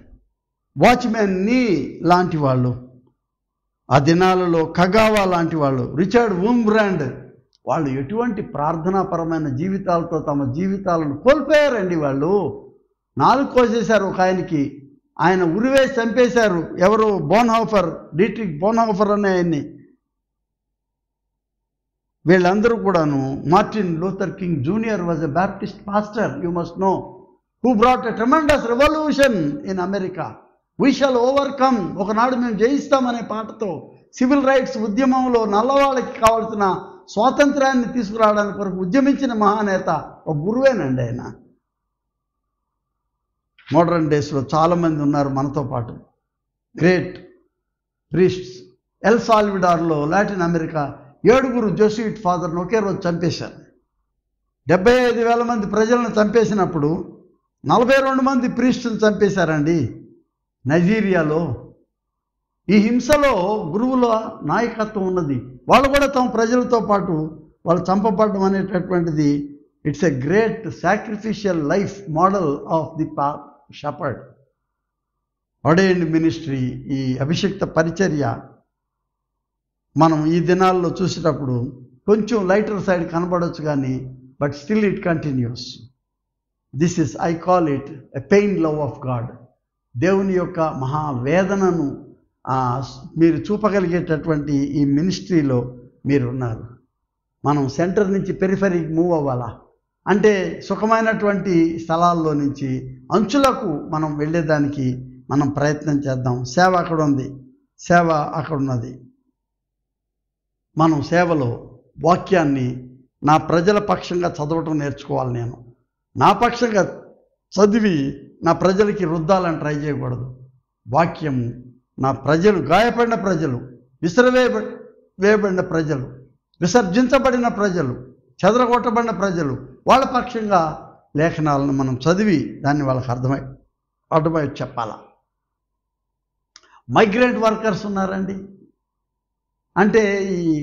వాచ్మెన్ నీ లాంటి వాళ్ళు, ఆ దినాలలో కగావా లాంటి వాళ్ళు, రిచర్డ్ వుంబ్రాండ్, వాళ్ళు ఎటువంటి ప్రార్థనాపరమైన జీవితాలతో తమ జీవితాలను కోల్పోయారండి. వాళ్ళు 4 కోసేశారు ఒక ఆయనకి, ఆయన ఉరివేసి చంపేశారు. ఎవరు? బోన్హాఫర్, డీట్రిక్ బోన్హాఫర్ అనే ఆయన్ని. వీళ్ళందరూ కూడాను. Martin Luther king junior was a Baptist pastor, you must know, who brought a tremendous revolution in America. We shall overcome, ఒకనాడు మేము జయిస్తామనే పాటతో సివిల్ రైట్స్ ఉద్యమంలో నల్లవాళ్ళకి కావాల్సిన స్వాతంత్రాన్ని తీసుకురావడానికి కొరకు ఉద్యమించిన మహానేత, ఒక గురువేనండి ఆయన. మోడర్న్ డేస్లో చాలామంది ఉన్నారు మనతో పాటు. Great priests. ఎల్ సాల్విడార్లో లాటిన్ అమెరికా 7 జెసూయిట్ ఫాదర్ను ఒకే రోజు చంపేశారు. 75,000 మంది ప్రజలను చంపేసినప్పుడు 42 మంది ప్రీస్టులను చంపేశారండి నైజీరియాలో. ఈ హింసలో గురువుల నాయకత్వం ఉన్నది. వాళ్ళు కూడా తమ ప్రజలతో పాటు వాళ్ళు చంపబడడం అనేటటువంటిది it's a great sacrificial life model of the shepherd. Ordained ministry, ఈ అభిషిక్త పరిచర్య మనం ఈ దినాల్లో చూసేటప్పుడు కొంచెం లైటర్ సైడ్ కనబడవచ్చు కానీ but still it continues. This is I call it a pain love of God. దేవుని యొక్క మహావేదనను మీరు చూపగలిగేటటువంటి ఈ మినిస్ట్రీలో మీరున్నారు. మనం సెంటర్ నుంచి పెరిఫెరీకి మూవ్ అవ్వాలా అంటే సుఖమైనటువంటి స్థలాల్లో నుంచి అంచులకు మనం వెళ్ళేదానికి మనం ప్రయత్నం చేద్దాం. సేవ అక్కడ ఉంది, సేవ అక్కడ ఉన్నది. మనం సేవలో వాక్యాన్ని నా ప్రజల పక్షంగా చదవటం నేర్చుకోవాలి. నేను నా పక్షంగా చదివి నా ప్రజలకి రుద్దాలని ట్రై చేయకూడదు. వాక్యము నా ప్రజలు, గాయపడిన ప్రజలు, వేయబడిన ప్రజలు, విసర్జించబడిన ప్రజలు, చెదరగొట్టబడిన ప్రజలు, వాళ్ళ పక్షంగా లేఖనాలను మనం చదివి దాన్ని వాళ్ళకి అర్థమై చెప్పాలా. మైగ్రెంట్ వర్కర్స్ ఉన్నారండి. అంటే ఈ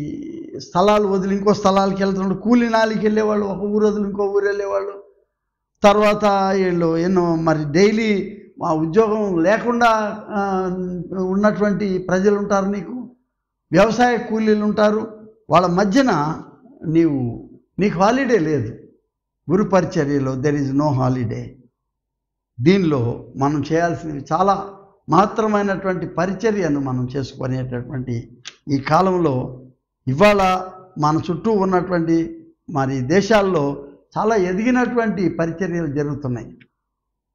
స్థలాలు వదిలి ఇంకో స్థలాలకు వెళ్తున్నప్పుడు కూలి నాలికి వెళ్ళేవాళ్ళు, ఒక ఊరు వదిలి ఇంకో ఊరు వెళ్ళేవాళ్ళు. తర్వాత వీళ్ళు ఎన్నో మరి డైలీ మా ఉద్యోగం లేకుండా ఉన్నటువంటి ప్రజలు ఉంటారు. వ్యవసాయ కూలీలు ఉంటారు. వాళ్ళ మధ్యన నీకు హాలిడే లేదు. గురు పరిచర్యలో దెర్ ఈజ్ నో హాలిడే. దీనిలో మనం చేయాల్సినవి చాలా మాత్రమైనటువంటి పరిచర్యను మనం చేసుకునేటటువంటి ఈ కాలంలో ఇవాళ మన చుట్టూ ఉన్నటువంటి మరి దేశాల్లో చాలా ఎదిగినటువంటి పరిచర్యలు జరుగుతున్నాయి.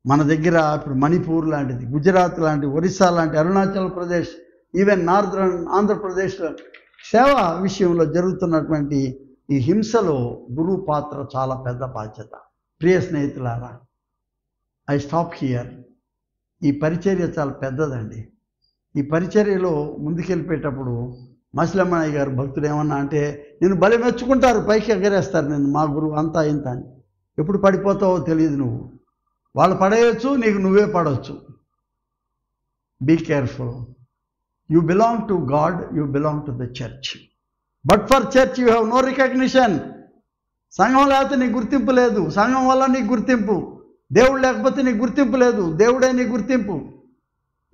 మన దగ్గర ఇప్పుడు మణిపూర్ లాంటిది, గుజరాత్ లాంటి, ఒరిస్సా లాంటి, అరుణాచల్ ప్రదేశ్, ఈవెన్ నార్దర్న్ ఆంధ్రప్రదేశ్ సేవా విషయంలో జరుగుతున్నటువంటి ఈ హింసలో గురువు పాత్ర చాలా పెద్ద బాధ్యత. ప్రియ స్నేహితులారా, ఐ స్టాప్ హియర్. ఈ పరిచర్య చాలా పెద్దదండి. ఈ పరిచర్యలో ముందుకెళ్ళిపోయేటప్పుడు మసిలమ్మయ్య గారు భక్తుడు ఏమన్నా అంటే నేను బలి మెచ్చుకుంటారు, పైకి ఎగరేస్తారు, నేను మా గురువు అంతా ఇంత అని. ఎప్పుడు పడిపోతావో తెలియదు. నువ్వు వాళ్ళు పడేయచ్చు, నీకు నువ్వే పడవచ్చు. Be careful. You belong to God, you belong to the church. But for church you have no recognition. సంఘం లేకపోతే నీకు గుర్తింపు లేదు, సంఘం వల్ల నీకు గుర్తింపు. దేవుడు లేకపోతే నీకు గుర్తింపు లేదు, దేవుడే నీ గుర్తింపు.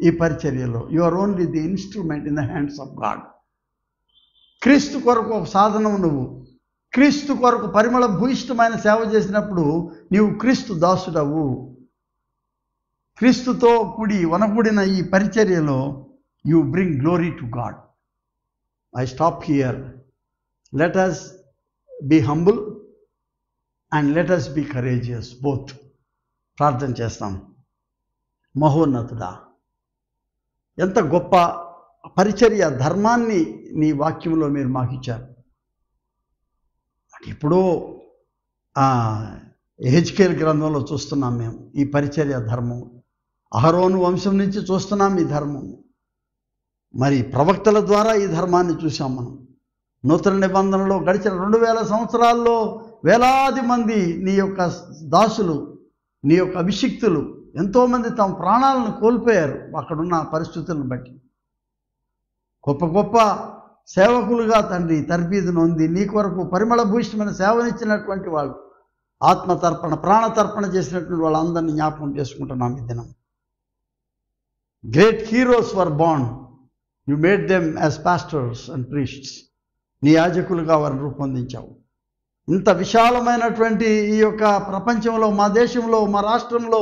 ఈ పరిచర్యలో you are only the instrument in the hands of God. క్రీస్తు కొరకు ఒక సాధనం. నువ్వు క్రీస్తు కొరకు పరిమళ భూయిష్టమైన సేవ చేసినప్పుడు నీవు క్రీస్తు దాసుడవు. క్రీస్తుతో కూడి వనగూడిన ఈ పరిచర్యలో you bring glory to God. I stop here. Let us be humble and let us be courageous both. ప్రార్థన చేస్తాం. మహోన్నతుడా, ఎంత గొప్ప పరిచర్య ధర్మాన్ని నీ వాక్యంలో మీరు మాకు ఇచ్చారు. ఇప్పుడు ఎహెచ్కేల్ గ్రంథంలో చూస్తున్నాం మేము ఈ పరిచర్య ధర్మం. అహరోను వంశం నుంచి చూస్తున్నాం ఈ ధర్మం. మరి ప్రవక్తల ద్వారా ఈ ధర్మాన్ని చూసాం మనం. నూతన నిబంధనలో గడిచిన 2000 సంవత్సరాల్లో వేలాది మంది నీ యొక్క దాసులు, నీ యొక్క అభిషిక్తులు ఎంతోమంది తమ ప్రాణాలను కోల్పోయారు అక్కడున్న పరిస్థితులను బట్టి. గొప్ప గొప్ప సేవకులుగా తండ్రి తర్బీదు నొంది నీ కొరకు పరిమళ భూయిష్టమైన సేవనిచ్చినటువంటి వాళ్ళు, ఆత్మతర్పణ ప్రాణతర్పణ చేసినటువంటి వాళ్ళందరినీ జ్ఞాపకం చేసుకుంటున్నాం ఈ దినం. Great heroes were born. You made them as pastors and priests. నీ యాజకులుగా వారిని రూపొందించావు. ఇంత విశాలమైనటువంటి ఈ యొక్క ప్రపంచంలో, మా దేశంలో, మా రాష్ట్రంలో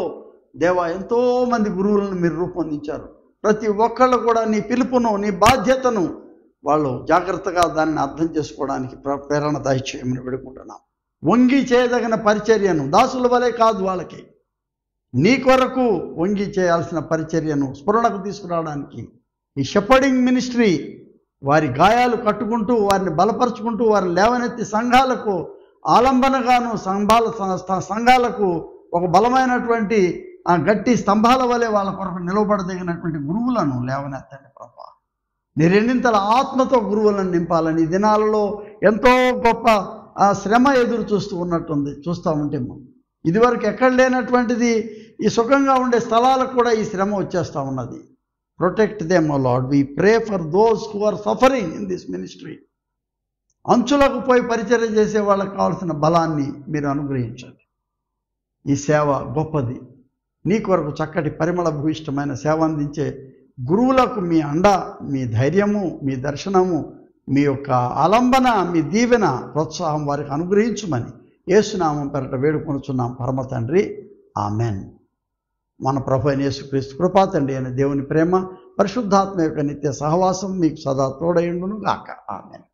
దేవా ఎంతోమంది గురువులను మీరు రూపొందించారు. ప్రతి ఒక్కళ్ళు కూడా నీ పిలుపును, నీ బాధ్యతను వాళ్ళు జాగ్రత్తగా దాన్ని అర్థం చేసుకోవడానికి ప్రేరణ దయచేయమని వేడుకుంటున్నాం. వంగి చేయదగిన పరిచర్యను దాసుల వలె కాదు, వాళ్ళకి నీ కొరకు వంగి చేయాల్సిన పరిచర్యను స్ఫురణకు తీసుకురావడానికి ఈ షెపర్డింగ్ మినిస్ట్రీ వారి గాయాలు కట్టుకుంటూ, వారిని బలపరుచుకుంటూ, వారిని లేవనెత్తి సంఘాలకు ఆలంబనగాను, సంఘాలకు ఒక బలమైనటువంటి ఆ గట్టి స్తంభాల వలె వాళ్ళ కొరకు నిలబడదగినటువంటి గురువులను లేవనెత్తండి ప్రభా. నీ రెండింతల ఆత్మతో గురువులను నింపాలని ఈ దినాలలో ఎంతో గొప్ప శ్రమ ఎదురు చూస్తూ ఉంటే ఇదివరకు ఎక్కడ లేనటువంటిది ఈ సుఖంగా ఉండే స్థలాలకు కూడా ఈ శ్రమ వచ్చేస్తూ ఉన్నది. Protect them O Lord. We pray for those who are suffering in this ministry. అంచులకు పోయి పరిచర్య చేసే వాళ్ళకి కావాల్సిన బలాన్ని మీరు అనుగ్రహించండి. ఈ సేవ గొప్పది. నీ కొరకు చక్కటి పరిమళ భూయిష్టమైన సేవ అందించే గురువులకు మీ అండ, మీ ధైర్యము, మీ దర్శనము, మీ యొక్క ఆలంబన, మీ దీవెన, ప్రోత్సాహం వారికి అనుగ్రహించుమని యేసునామం పేరట వేడుకొనుచున్నాం పరమ తండ్రి. ఆమెన్. మన ప్రభు అయిన యేసుక్రీస్తు కృపా తండ్రి అయిన దేవుని ప్రేమ, పరిశుద్ధాత్మ యొక్క నిత్య సహవాసం మీకు సదా తోడయుండును గాక. ఆమెన్.